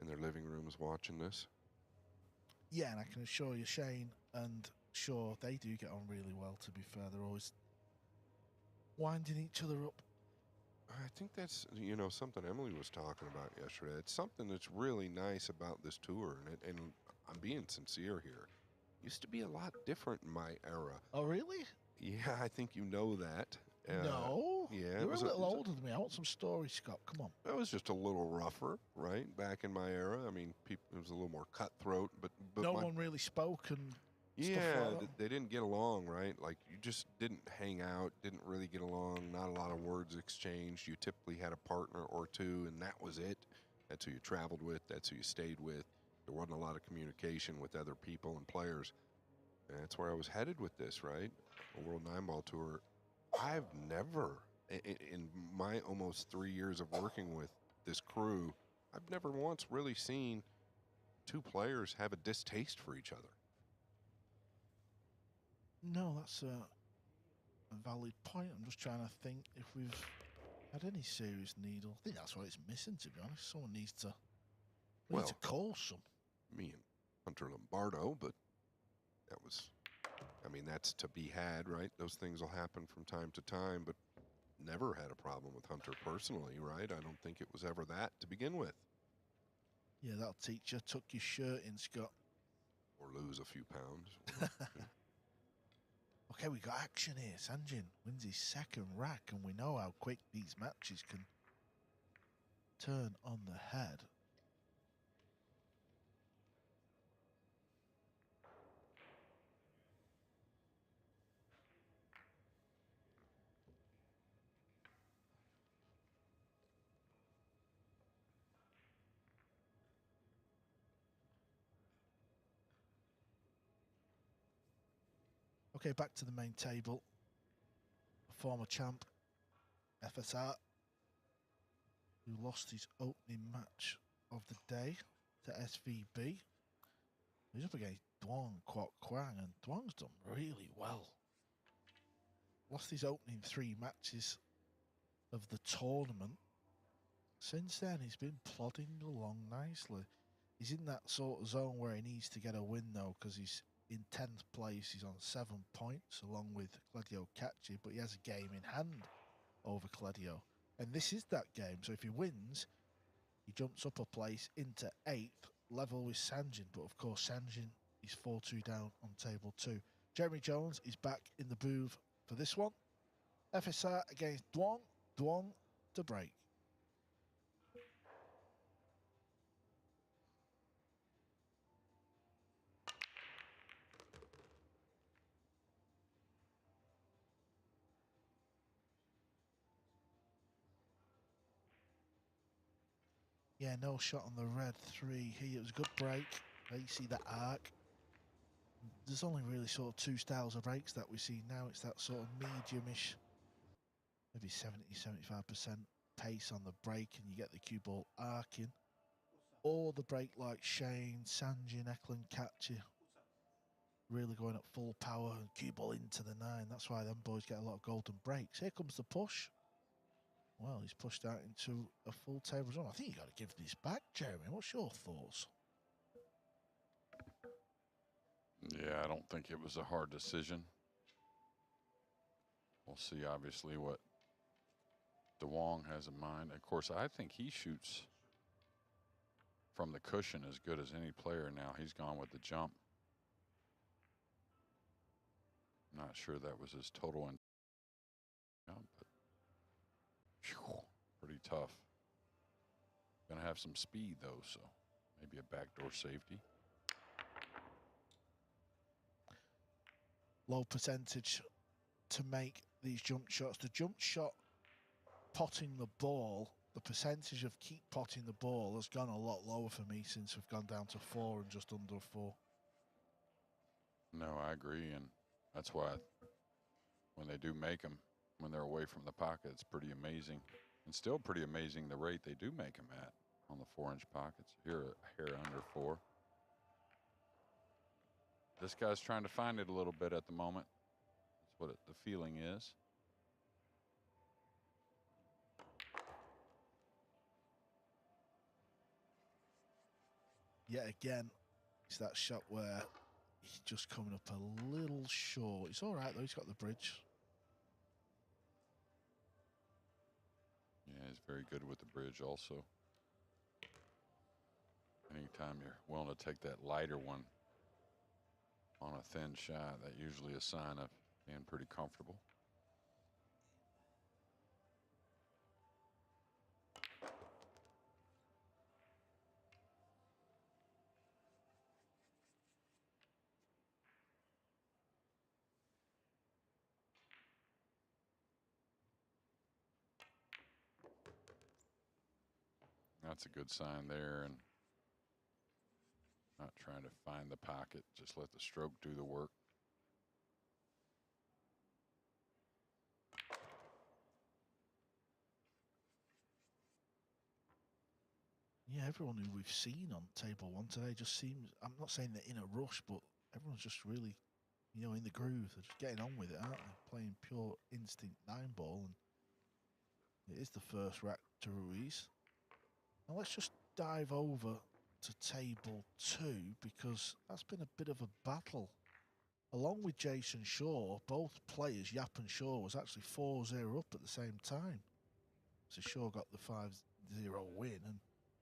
in their living rooms watching this. Yeah, and I can assure you, Shane and Shaw, they do get on really well, to be fair. They're always winding each other up. I think that's, something Emily was talking about yesterday. It's something that's really nice about this tour, and I'm being sincere here. Used to be a lot different in my era. Oh, really? Yeah, I think you know that. No. Yeah. You're a little older than me. I want some stories, Scott. Come on. It was just a little rougher, right? Back in my era. I mean, it was a little more cutthroat, but no one really spoke and yeah, stuff like that. they didn't get along, right? Like, you just didn't hang out, didn't really get along, not a lot of words exchanged. You typically had a partner or 2, and that was it. That's who you traveled with. That's who you stayed with. There wasn't a lot of communication with other people and players. And that's where I was headed with this, right? A World 9-Ball Tour. I've never, in my almost 3 years of working with this crew, I've never once really seen 2 players have a distaste for each other. No, that's a valid point. I'm just trying to think if we've had any serious needle. I think that's what it's missing, to be honest. Someone needs to, we need to call some. Me and Hunter Lombardo, but that was, that's to be had, right? Those things will happen from time to time, but never had a problem with Hunter personally, right? I don't think it was ever that to begin with. Yeah, that'll teach you. Tuck your shirt in, Scott. Or lose a few pounds. Okay, we got action here. Sanjin wins his 2nd rack, and we know how quick these matches can turn on the head. Okay, back to the main table. Former champ, FSR, who lost his opening match of the day to SVB. He's up against Duong, Quoc, Hoang, and Duong's done really well. Lost his opening 3 matches of the tournament. Since then, he's been plodding along nicely. He's in that sort of zone where he needs to get a win, though, because he's in 10th place. He's on 7 points, along with Cledio Catchy, but he has a game in hand over Cledio. And this is that game, so if he wins, he jumps up a place into 8th, level with Sanjin. But of course, Sanjin is 4-2 down on table 2. Jeremy Jones is back in the booth for this one. FSR against Duong. Duong to break. Yeah, no shot on the red 3 here. It was a good break. There you see the arc. There's only really sort of 2 styles of breaks that we see now. It's that sort of medium-ish, maybe 70-75% pace on the break, and you get the cue ball arcing. Or the break like Shane, Sanjin, Eklund, Catchy, really going at full power and cue ball into the 9. That's why them boys get a lot of golden breaks. Here comes the push. Well, he's pushed out into a full table zone. I think you got to give this back, Jeremy. What's your thoughts? Yeah, I don't think it was a hard decision. We'll see, obviously, what Duong has in mind. Of course, I think he shoots from the cushion as good as any player now. He's gone with the jump. Not sure that was his total in jump, but whew, pretty tough. Gonna have some speed though, so maybe a backdoor safety. Low percentage to make these jump shots. The jump shot potting the ball, the percentage of keep potting the ball has gone a lot lower for me since we've gone down to 4 and just under 4. No, I agree, and that's why when they do make them, when they're away from the pocket, it's pretty amazing. And still pretty amazing the rate they do make them at on the 4-inch pockets. Here, a hair under 4. This guy's trying to find it a little bit at the moment. That's what the feeling is. Yet again, it's that shot where he's just coming up a little short. It's all right, though. He's got the bridge. Yeah, he's very good with the bridge also. Anytime you're willing to take that lighter one on a thin shot, that usually a sign of being pretty comfortable. That's a good sign there, and not trying to find the pocket, just let the stroke do the work. Yeah, everyone who we've seen on table 1 today just seems, I'm not saying they're in a rush, but everyone's just really, you know, in the groove. They're just getting on with it, aren't they? Playing pure instinct 9-ball, and it is the first rack to Ruiz. Now let's just dive over to table 2, because that's been a bit of a battle. Along with Jayson Shaw, both players, Yap and Shaw, was actually 4-0 up at the same time. So Shaw got the 5-0 win, and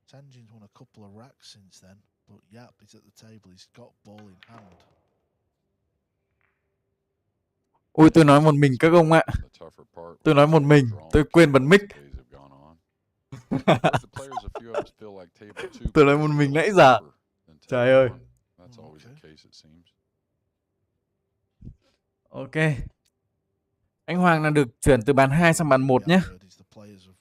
Sanjin's won a couple of racks since then, but Yap is at the table. He's got ball in hand. Ôi, tôi nói một mình các ông ạ. The tougher part Tôi nói một mình, tôi quên bật mic. days have gone on. But the players, a few of us feel like table 2 Tôi nói một mình nãy giờ. Trời ơi. That's always the case, it seems. Ok. Anh Hoàng là được chuyển từ bàn 2 sang bàn 1 nhé.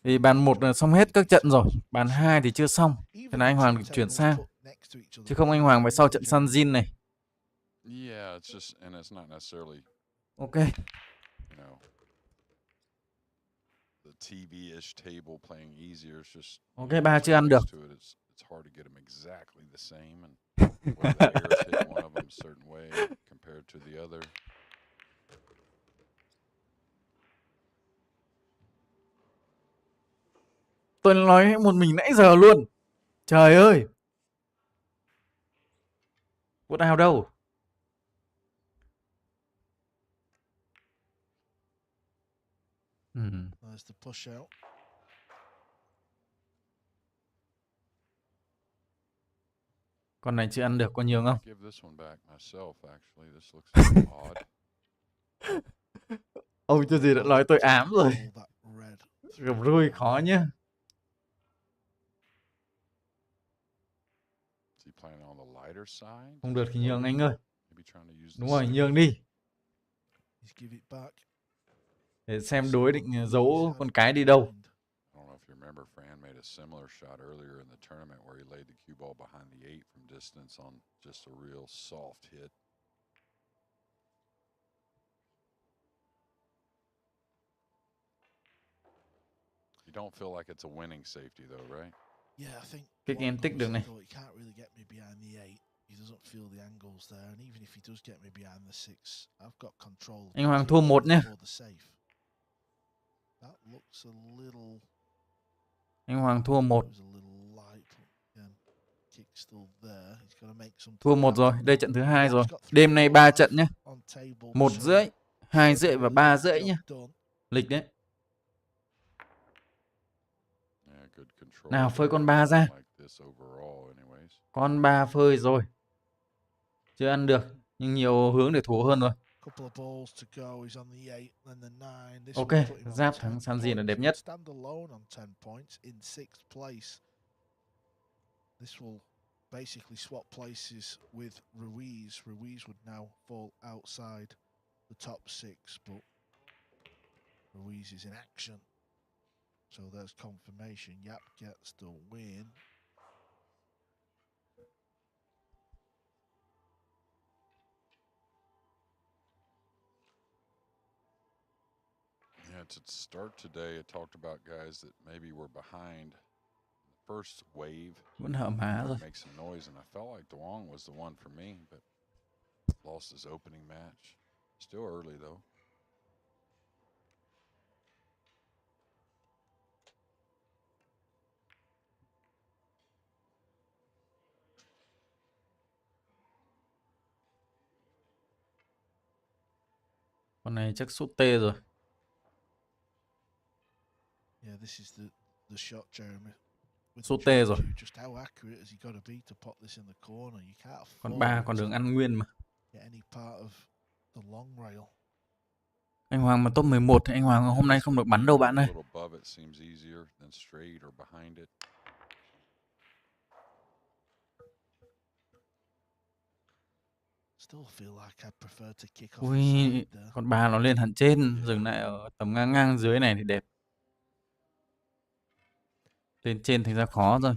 Vì bàn 1 là xong hết các trận rồi. Bàn 2 thì chưa xong. Thế nên anh Hoàng được chuyển sang. Chứ không anh Hoàng phải sau trận Sanjin này. Yeah, it's just, and it's not necessarily Ok. You know, the TV-ish table playing easier. It's just Ok, you ba get chưa too ăn được. close to it. It's hard to get them exactly the same, and where the air's hit one of them a certain way compared to the other. Tôi nói một mình nãy giờ luôn. Trời ơi. Quất ao đâu? There's the push out. Con này chưa ăn được, có nhường không? Give this one back myself. Actually, this looks a little odd. Ôi cho gì đã nói tôi ám rồi. All that red. Gặp Ruiz khó nhá. Is he playing on the lighter side? Không được thì nhường anh ơi. Maybe trying to use Đúng the rồi, stick. nhường đi. He's give it back. Để xem đối định giấu con cái đi đâu. I don't know if you remember, Fran made a similar shot earlier in the tournament where he laid the cue ball behind the 8 from distance on just a real soft hit. You don't feel like it's a winning safety though, right? Yeah, I think Cái em tích được này. he can't really get me behind the 8. He doesn't feel the angles there, and even if he does get me behind the 6, I've got control. Anh Hoàng thua 1 nhé. That looks a little. Anh Hoàng thua 1. Thua 1 rồi, đây trận thứ 2 rồi. Đêm nay 3 trận nhé. 1:30, 2:30 và 3:30 nhé. Lịch đấy. Nào phơi con 3 ra. Con 3 phơi rồi. Chưa ăn được, nhưng nhiều hướng để thủ hơn rồi. Ok, giáp thắng Sanji là đẹp nhất. This will basically swap places with Ruiz. Ruiz would now fall outside the top 6, but Ruiz is in action. So there's confirmation. Yap gets the win. Yeah, to start today, I talked about guys that maybe were behind the first wave. Vẫn hở má rồi. Make some noise, and I felt like Duong was the one for me, but lost his opening match. Still early though. Con này chắc sút tê rồi. Yeah, this is the shot, Jeremy. Sút tê rồi. Just how accurate has he got to be to pop this in the corner? You can't afford. Con 3 còn đường ăn nguyên mà. Any part of the long rail. Anh Hoàng mà top 11 thì anh Hoàng hôm nay không được bắn đâu bạn ơi. Ui, con 3 nó lên hẳn trên, dừng lại ở tầm ngang ngang dưới này thì đẹp. Lên trên thành ra khó rồi.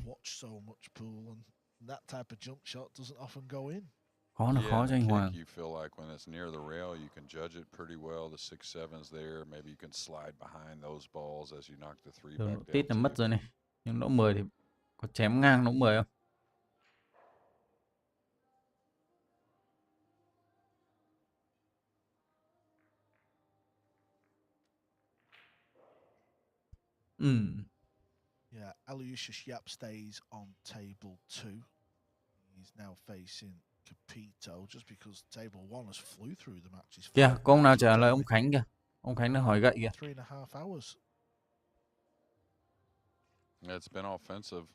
Khó là khó cho anh Hoàng. Đường tít là mất rồi này. Nhưng lỗ 10 thì có chém ngang lỗ 10 không? Yeah, Alucius Yap stays on table 2. He's now facing Capito just because table 1 has flew through the matches. Kìa, có ông nào trả lời ông Khánh kìa. Ông Khánh đang hỏi gậy kìa. 3.5 hours. Yeah, it's been offensive.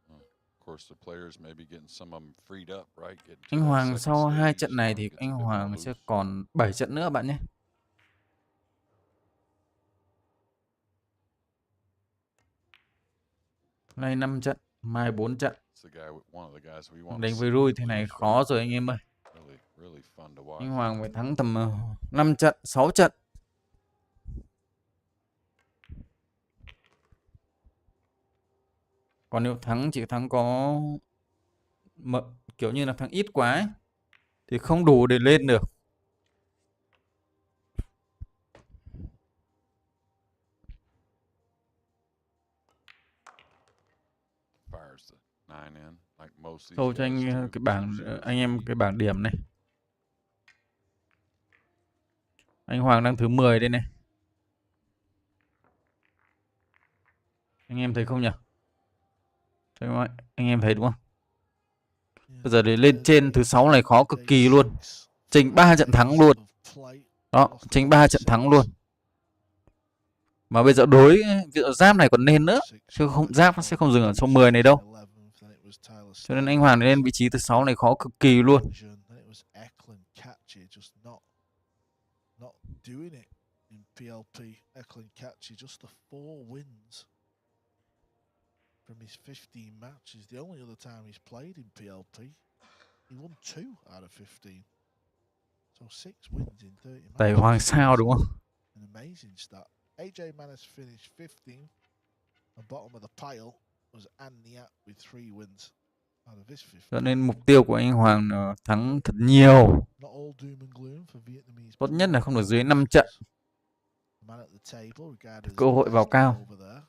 Of course, the players maybe getting some of them freed up, right? Anh Hoàng sau 2 trận này thì anh Hoàng sẽ còn 7 trận nữa bạn nhé. Nay 5 trận, mai 4 trận. Đánh với Ruiz thế này khó rồi anh em ơi. Anh Hoàng phải thắng tầm 5 trận, 6 trận. Còn nếu thắng chỉ thắng có kiểu như là thắng ít quá ấy, thì không đủ để lên được. fires the 9 in like most of these Show cho guys anh do. cái bảng 2-0 anh em lead. cái bảng điểm này. Anh Hoàng đang thứ 10 đây này. Anh em thấy không nhỉ? Thấy không ạ? Anh em thấy đúng không? Bây giờ để lên trên thứ 6 này khó cực kỳ luôn. Chênh 3 trận thắng luôn. Đó, chênh 3 trận thắng luôn. Mà bây giờ đối ví dụ giáp này còn nên nữa, chứ không giáp nó sẽ không dừng ở số 10 này đâu. Cho nên anh Hoàng lên vị trí thứ 6 này khó cực kỳ luôn. Not doing it in PLP. Eklund Catchy just the 4 wins from his 15 matches. The only other time he's played in PLP, he won 2 out of 15. So 6 wins in 30 matches. Tẩy Hoàng sao đúng không? An amazing start. AJ Manis finished 15th, and bottom of the pile was Aniat with 3 wins out of his 15. Cho nên mục tiêu của anh Hoàng là thắng thật nhiều. Not all doom and gloom for Vietnamese. Tốt nhất là không được dưới 5 trận. The man at the table, regarded as Cơ hội the vào best cao. over there,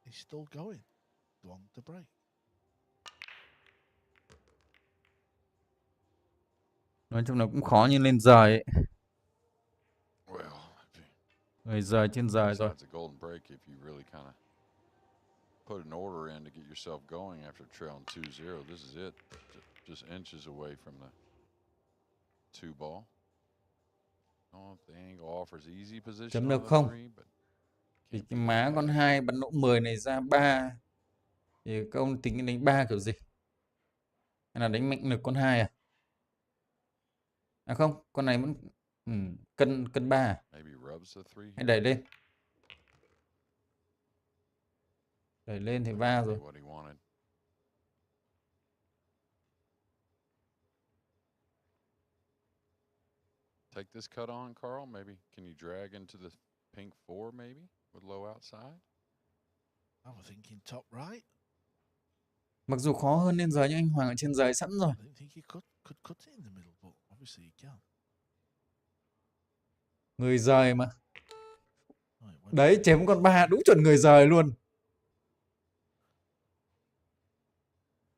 he's still going. Duong to break. Nói chung là cũng khó như lên rời ấy. Well, if you, Người rời trên rời rồi. besides the golden break, if you really kind of put an order in to get yourself going after trailing 2-0, this is it. Just inches away from the 2 ball. I don't know if the angle offers easy position Chấm on được the không? 3, but Thì cái má con 2 bắn lỗ 10 này ra 3. Thì các ông tính đánh 3 kiểu gì? Hay là đánh mạnh lực con 2 à? À không, con này vẫn cân 3 à? maybe rubs the 3 Hãy here. đẩy lên. Đẩy lên thì va rồi. What he wanted. Take this cut on, Carl. Maybe can you drag into the pink 4 maybe with low outside? I was thinking top right. Mặc dù khó hơn lên rời nhưng anh Hoàng ở trên rời sẵn rồi. I didn't think he could cut it in the middle, but obviously he can. Người rời mà. Right, when Đấy, chém con 3 đúng chuẩn người rời luôn.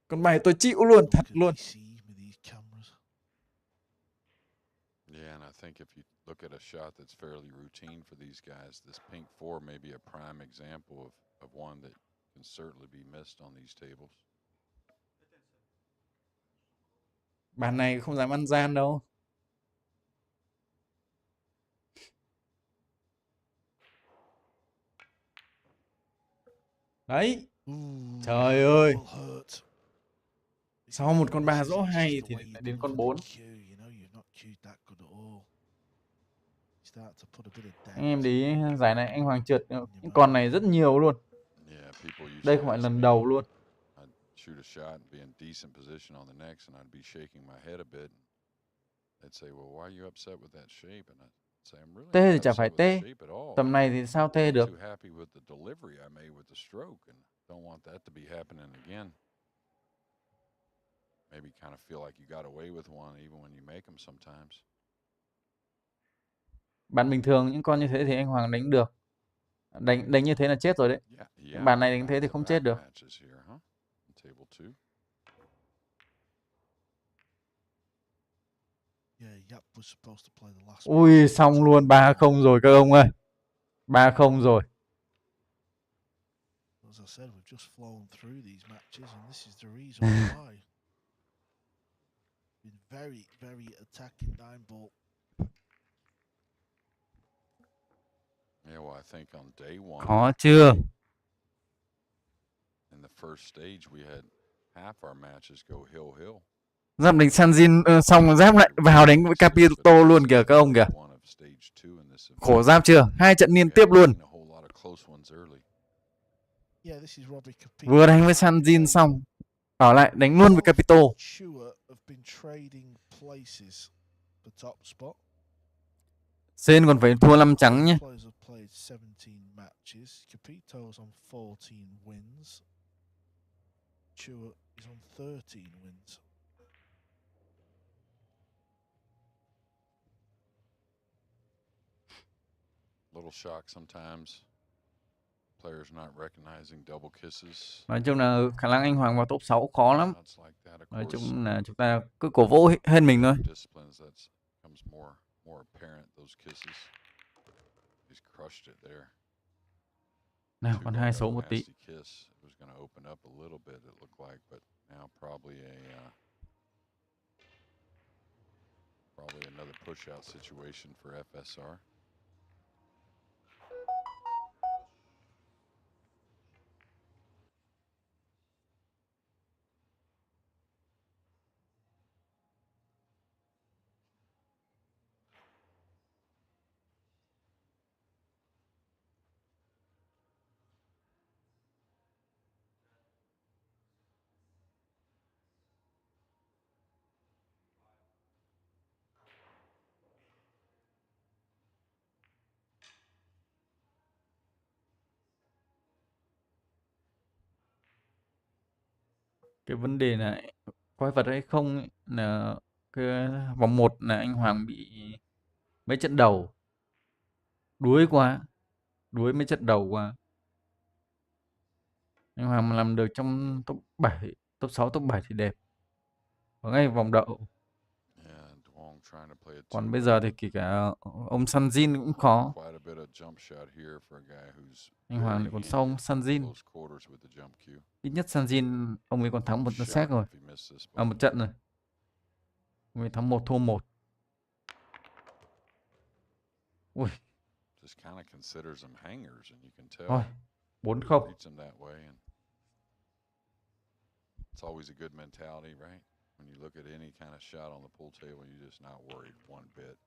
Con bài tôi chịu luôn, thật can luôn. you see with these cameras? Yeah, and I think if you look at a shot that's fairly routine for these guys, this pink 4 may be a prime example of one that can certainly be missed on these tables. Bàn này không dám ăn gian đâu. Đấy. Ooh, Trời ơi. that will hurt. Sau một con 3 This is dỗ just hay the thì way you lại đến come con for 4. the cue, you know, you've not cued that good at all. You start to put a bit of Anh em doubt để ý giải này anh Hoàng trượt in your những con này rất nhiều luôn. Yeah, people usually Đây không phải ask lần me, đầu luôn. I'd shoot a shot and be in decent position on the next, and I'd be shaking my head a bit. They'd say, "Well, why are you upset with that shape?" And I'd say, "I'm really Tê not thì chả upset phải with the tê. shape at all. Tầm này thì sao tê I'm được? too happy with the delivery I made with the stroke, and don't want that to be happening again." Maybe kind of feel like you got away with one even when you make them sometimes. Bàn bình thường những con như thế thì anh Hoàng đánh được. Đánh như thế là chết rồi đấy. Yeah, Cái bàn này đánh back thế thì to không back chết được. matches here, huh? Table 2. Yeah, Yap was supposed to play the last. Ui, xong luôn 3-0 rồi các ông ơi. 3-0 rồi. As I said, we've just flown through these matches, and this is the reason why. Been very, very attacking 9 ball. Yeah, well, I think on day 1 Khó chưa? in the first stage we had half our matches go hill. Giáp đánh Sanjin xong Giáp lại vào đánh với Capito luôn kìa các ông kìa. Khổ Giáp chưa? 2 trận liên tiếp luôn. Yeah, this is Robbie Capito. Vừa đánh với Sanjin xong ở lại đánh luôn với Capito. Chua have been trading places for top spot. Sen còn phải thua 5 trắng nhé. Players have played 17 matches. Capito's on 14 wins. Chua is on 13 wins. Little shock sometimes. Players not recognizing double kisses. Nói chung là khả năng anh Hoàng vào top 6 khó lắm. Shots like that, of Nói course. chung là chúng ta cứ cổ vũ hết mình thôi. Disciplines that becomes more apparent. Those kisses. He's crushed it there. Nào còn 2 số một tí. Nasty kiss. It was going to open up a little bit. It looked like, but now probably another push-out situation for FSR. Cái vấn đề là quái vật hay không ấy, là cái vòng 1 là anh Hoàng bị mấy trận đầu đuối quá, đuối mấy trận đầu quá. Anh Hoàng mà làm được trong top 7, top 6, top 7 thì đẹp. Ở ngay vòng đậu. Yeah, Duong trying to play a Còn bây giờ thì kể cả ông Sanjin cũng khó. quite a bit of jump shot here for a guy who's Anh Hoàng lại còn sau ông Sanjin. close quarters with the jump cue. Ít nhất Sanjin ông ấy còn thắng một set rồi. If he missed this À, một trận rồi. Ông ấy thắng 1 thua 1. Ui, just kind of considers them hangers, and you can tell. thôi, 4-0. Treats them that way, and it's always a good mentality, right? When you look at any kind of shot on the pool table, you're just not worried one bit.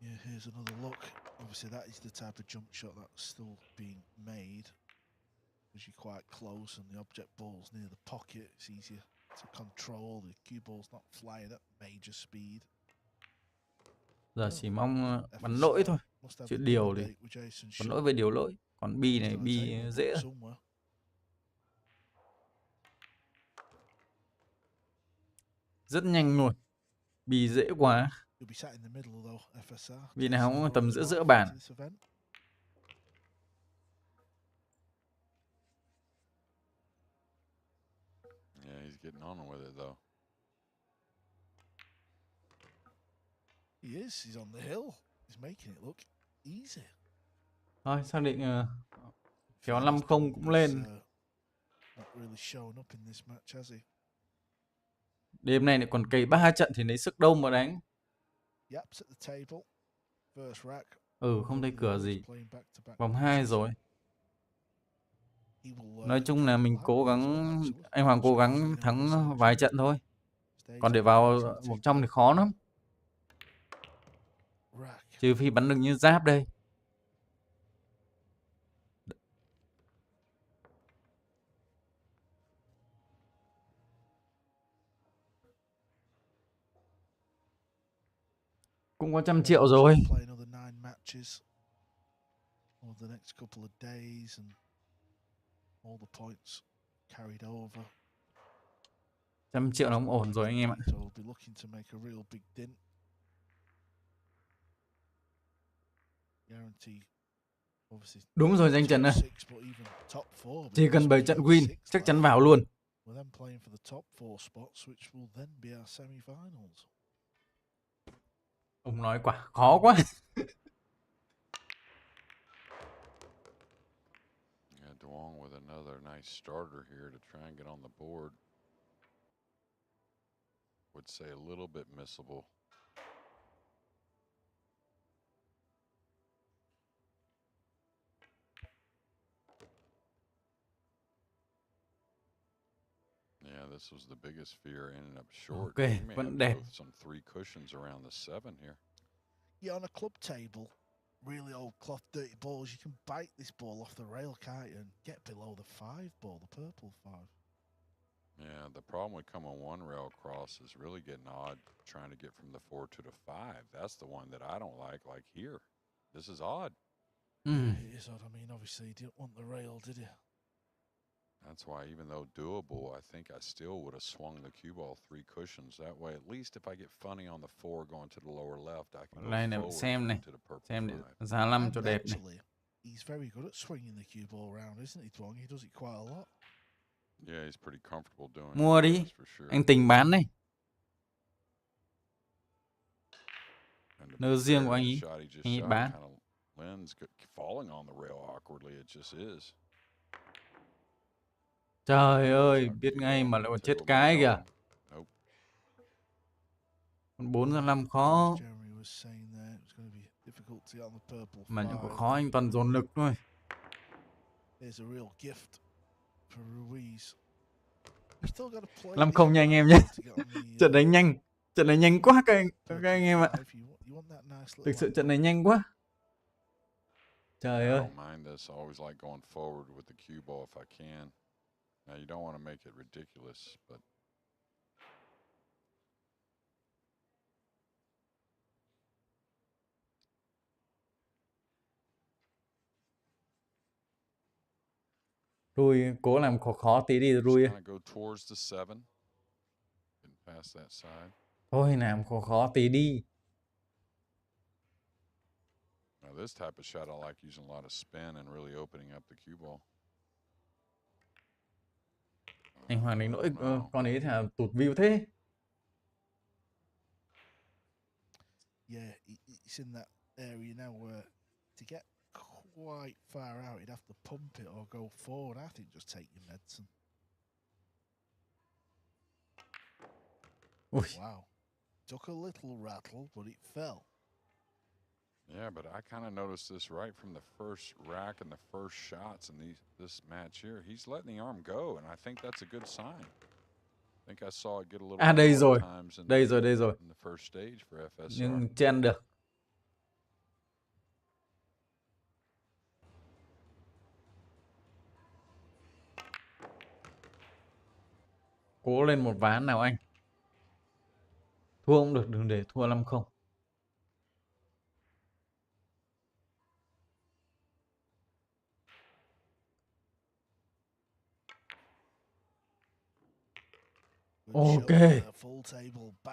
Yeah, here's another look. Obviously, that is the type of jump shot that's still being made. Because you're quite close and the object ball's near the pocket, it's easier to control. The cue ball's not flying at major speed. Giờ chỉ mong bắn lỗi thôi. Chuyện điều thì bắn lỗi về điều lỗi. Còn bi này, bi dễ. Rất nhanh luôn. Bi dễ quá. Bi này không tầm giữa bàn. Yeah, he's getting on with it though. He is. He's on the hill. He's making it look easy. Thôi, xác định kéo 5-0 cũng lên. Not really showing up in this match, has he? Đêm nay lại còn cày 3 trận thì lấy sức đâu mà đánh. Yaps at the table. First rack. Không thấy cửa gì. Vòng 2 rồi. Nói chung là mình cố gắng, anh Hoàng cố gắng thắng vài trận thôi. Còn để vào vòng trong thì khó lắm. Trừ phi bắn được như giáp đây. Cũng có 100 triệu rồi. $100 triệu nó cũng ổn rồi anh em ạ. Đúng rồi danh Trần ơi. Chỉ cần 7 trận win chắc chắn vào luôn. Ông nói quả khó quá. Yeah, Duong with another nice starter here to try and get on the board. Would say a little bit missable. Yeah, this was the biggest fear. Ended up short. Okay, vẫn đẹp. Some 3 cushions around the 7 here. Yeah, on a club table, really old cloth dirty balls, you can bite this ball off the rail, can't you, and get below the 5 ball, the purple 5. Yeah, the problem with coming one rail across is really getting odd trying to get from the 4 to the 5. That's the one that I don't like here. This is odd. It is odd. I mean, obviously, you didn't want the rail, did you? That's why, even though doable, I think I still would have swung the cue ball 3 cushions. That way, at least if I get funny on the 4 going to the lower left, I can go Này này, forward xem này, into the purple xem để 5. giá 5 cho And đẹp này. actually, he's very good at swinging the cue ball around, isn't he, Duong? He does it quite a lot. Yeah, he's pretty comfortable doing Mua it. đi, That's for sure. anh Tình bán này. And to be Nơi riêng fair, của anh that ấy, shot he just anh ấy shot bán. kind of lands falling on the rail awkwardly. It just is. Trời ơi, Shot biết cue ngay ball. mà lại còn Take chết a look cái back kìa. on him. Nope. Còn 4 ra 5 As khó. Jeremy was saying there, it was going to be difficult to get on the purple Mà những cuộc 5. khó anh toàn dồn lực thôi. Here's a real gift for Ruiz. You've still got to play 5-0 this nha anh em round nhé. though to get on the, Trận đánh nhanh. Trận đánh nhanh quá các purple anh em ạ. 5. You want that nice Thực little sự trận angle. này nhanh quá. Trời I ơi. don't mind this. I always like going forward with the cue ball if I can. Now, you don't want to make it ridiculous, but Rui cố làm khó khó tí đi just Rui. kind of go towards the 7 and pass that side. Thôi làm khó khó tí đi. Now, this type of shot, I like using a lot of spin and really opening up the cue ball. Anh Hoàng đánh lỗi No. con ấy thì tụt view thế. Yeah, it's in that area now where to get quite far out, you'd have to pump it or go forward. I think just take your medicine. Ui, Wow. Took a little rattle, but it fell. Yeah, but I kind of noticed this right from the first rack and the first shots in this match here. He's letting the arm go, and I think that's a good sign. I think I saw it get a little à đây low rồi. at times in, Đây rồi. in the first stage for FSR. Nhưng chen được. Cố lên một ván nào anh. Thua cũng được, đừng để thua 5-0. Ok.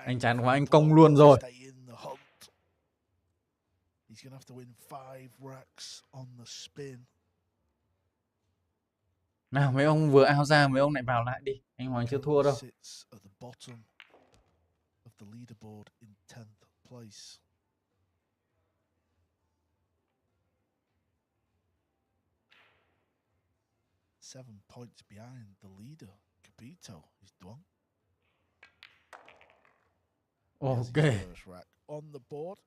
Anh chán quá, anh công luôn rồi. He's going to have to win 5 racks on the spin. Nào mấy ông vừa out ra, mấy ông lại vào lại đi. Anh Hoàng chưa thua đâu. Sits at the bottom of the leaderboard in 10th place. Seven points behind the leader, Capito, is Duong. Ok. First rack on the board.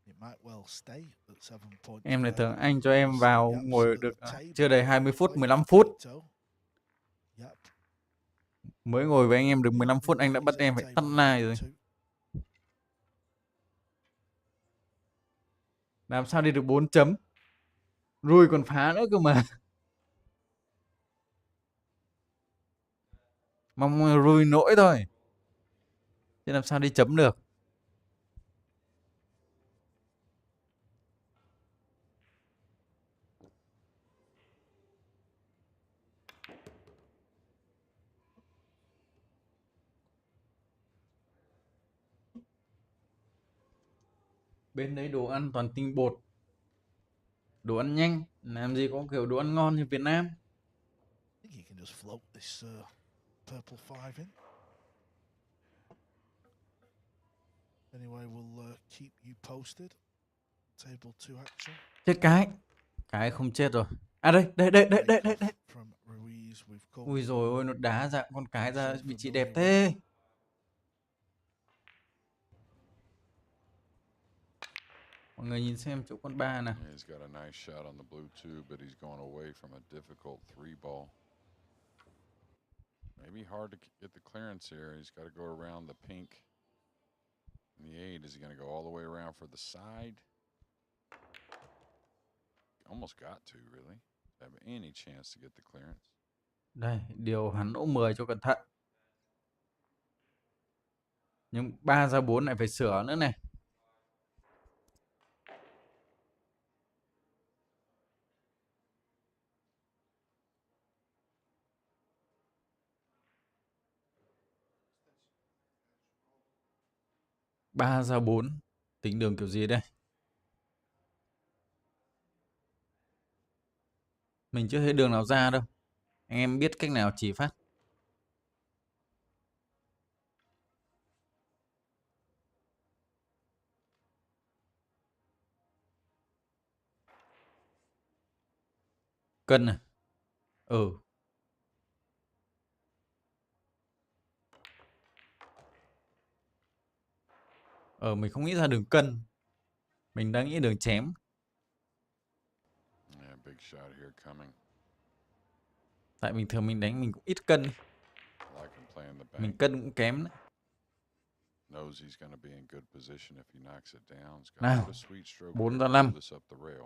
It might well stay at 7 points. Em lại tưởng behind. anh cho em vào Yaps ngồi at được the table. chưa đầy 20 phút, Play 15 phút. Capito. Yep. Mới ngồi với anh em được 15 phút anh đã bắt em phải tắt like rồi. Làm sao đi được 4 chấm. Rui còn phá nữa cơ mà. Mong Rui nỗi thôi. Chứ làm sao đi chấm được. Bên đấy đồ ăn toàn tinh bột. Đồ ăn nhanh. Làm gì có kiểu đồ ăn ngon như Việt Nam. I think you can just float this purple 5 in. Anyway, we'll keep you posted. Table 2 action. Chết cái. Cái không chết rồi. À đây. From Ruiz, we've come. Ui rồi ôi, nó đá ra con cái ra vị trí đẹp thế. Mọi người nhìn xem chỗ con 3 nè. Yeah, he's got a nice shot on the blue too, but he's going away from a difficult 3 ball. Maybe hard to get the clearance here. He's got to go around the pink and the 8. Is he going to go all the way around for the side? Almost got to, really. Have any chance to get the clearance. Đây, điều hắn ổ 10 cho cẩn thận. Nhưng 3 ra 4 lại phải sửa nữa này. 3 ra 4. Tính đường kiểu gì đây? Mình chưa thấy đường nào ra đâu. Anh em biết cách nào chỉ phát. Cân à? Ừ. Mình không nghĩ ra đường cân. Mình đang nghĩ đường chém. Yeah, big shot here coming. Tại bình thường mình đánh mình cũng ít cân. Like him playing the Mình bank. cân cũng kém đấy. Knows he's going to be in good position if he knocks it down. He's got Nào, to put a sweet stroke 4 here ra to 5. pull this up the rail.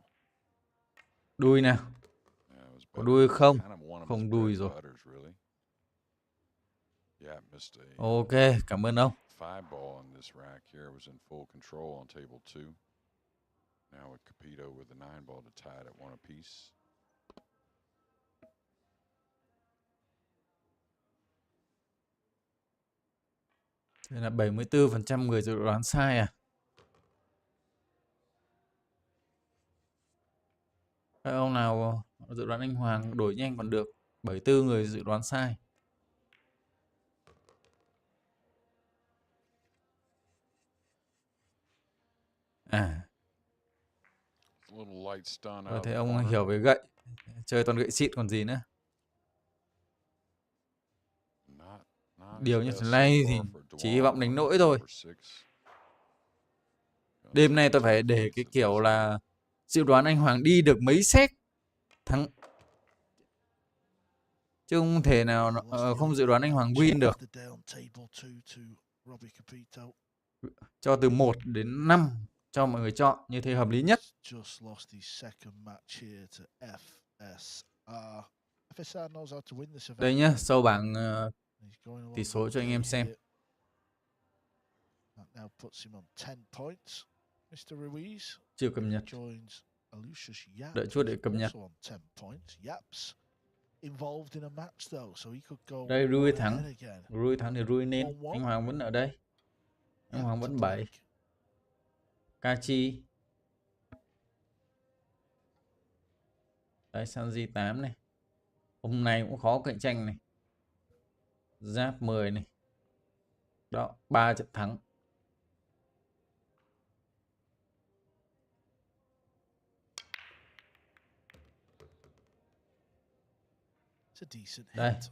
Đuôi nào. Yeah, it was Có better. đuôi It was không? kind of one of his Không bread đuôi and rồi. butters, really. Yeah, missed a Ok, cảm ơn ông. 5 ball on this rack here. Was in full control on table 2. Now with Capito with the 9 ball to tie it at 1 apiece. Thế là 74% người dự đoán sai à? Các ông nào dự đoán anh Hoàng đổi nhanh còn được. 74 người dự đoán sai. À, A little light stun out of thế the ông corner. hiểu về gậy. Chơi toàn gậy xịn còn gì nữa. Not Điều his như best thế so này far thì for chỉ hy vọng Duong đánh on nỗi thôi. number 6. Gonna Đêm see nay if tôi he phải can để fix cái it kiểu this là time. dự đoán anh Hoàng đi được mấy set thắng. Chứ không thể nào không dự đoán anh Hoàng win được. Cho từ 1 đến 5 cho mọi người chọn như thế hợp lý nhất. Đây nhá, sâu bảng tỷ số cho anh em xem. That now puts him on 10 points. Mr. Ruiz Chưa cập nhật. joins Alucius Yap, Đợi chút để who's cập nhật. also on 10 points. Yap's involved in a match though, so he could go Đây Ruiz one thắng. ahead again. Ruiz thắng thì Ruiz nên. 1-1. Anh Hoàng vẫn ở đây. Anh Hoàng Yap to vẫn 7. Blake. Kachi. Đấy Sanji 8 này. Hôm nay cũng khó cạnh tranh này. Giáp 10 này. Đó, 3 trận thắng. It's a decent Đây. hit.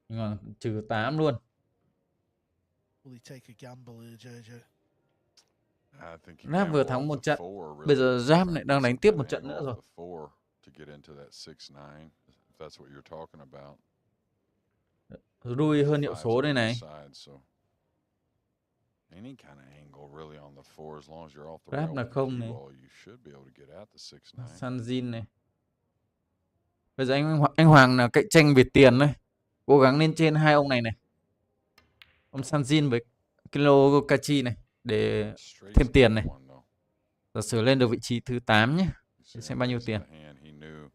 Nhưng mà trừ 8 luôn. Will he take a gamble here, JJ? I think you Giáp vừa gamble thắng off một the trận. 4, really. Bây giờ Giáp Try lại and đang get đánh some tiếp kind một of trận angle nữa off rồi. the 4 to get into that 6-9, if that's what you're talking about. Rui hơn hiệu Fives số on đây both này. sides, so any kind of angle really on the 4, as long as you're off the Giáp rail là with the không cue này. ball, you should be able to get at the 6-9. Sanjin này. Bây giờ anh Hoàng là cạnh tranh về tiền đấy. Cố gắng lên trên hai ông này này. Ông Sanjin với Kilo Kachi này. Để Straight's thêm a tiền tough này. one, though. Giả sử lên được vị trí thứ 8 nhé. You Để see xem him bao nhiêu raising tiền. the hand. He knew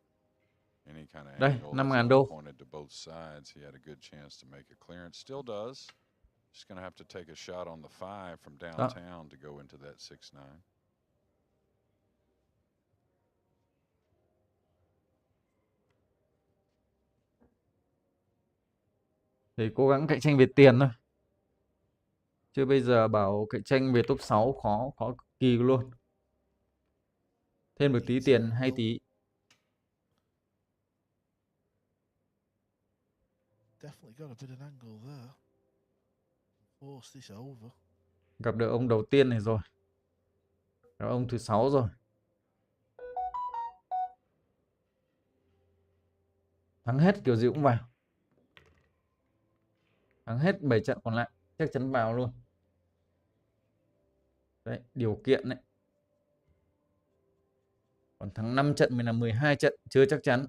any kind of Đây, angle 5.000 that's đô. pointed to both sides, he had a good chance to make a clearance. Still does. Just going to have to take a shot on the 5 from downtown to go into that 6-9. Thì cố gắng cạnh tranh về tiền thôi. Chứ bây giờ bảo cạnh tranh về top 6 khó cực kỳ luôn. Thêm được tí tiền hay tí. Definitely got a bit of an angle there. Force this over. Gặp được ông đầu tiên này rồi. Gặp ông thứ 6 rồi. Thắng hết kiểu gì cũng vào. Thắng hết 7 trận còn lại. Chắc chắn vào luôn. Đấy, điều kiện đấy. Còn thắng 5 trận mình là 12 trận. Chưa chắc chắn.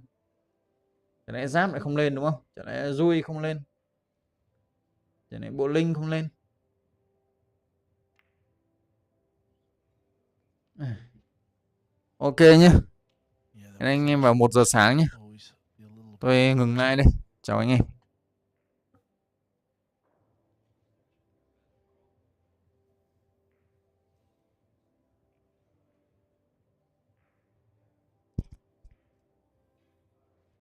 Chả lẽ Giáp lại không lên đúng không? Chả lẽ Rui không lên? Chả lẽ Bộ Linh không lên? Ok nhé. Hẹn anh em vào 1 giờ sáng nhé. Tôi ngừng lại đây. Chào anh em.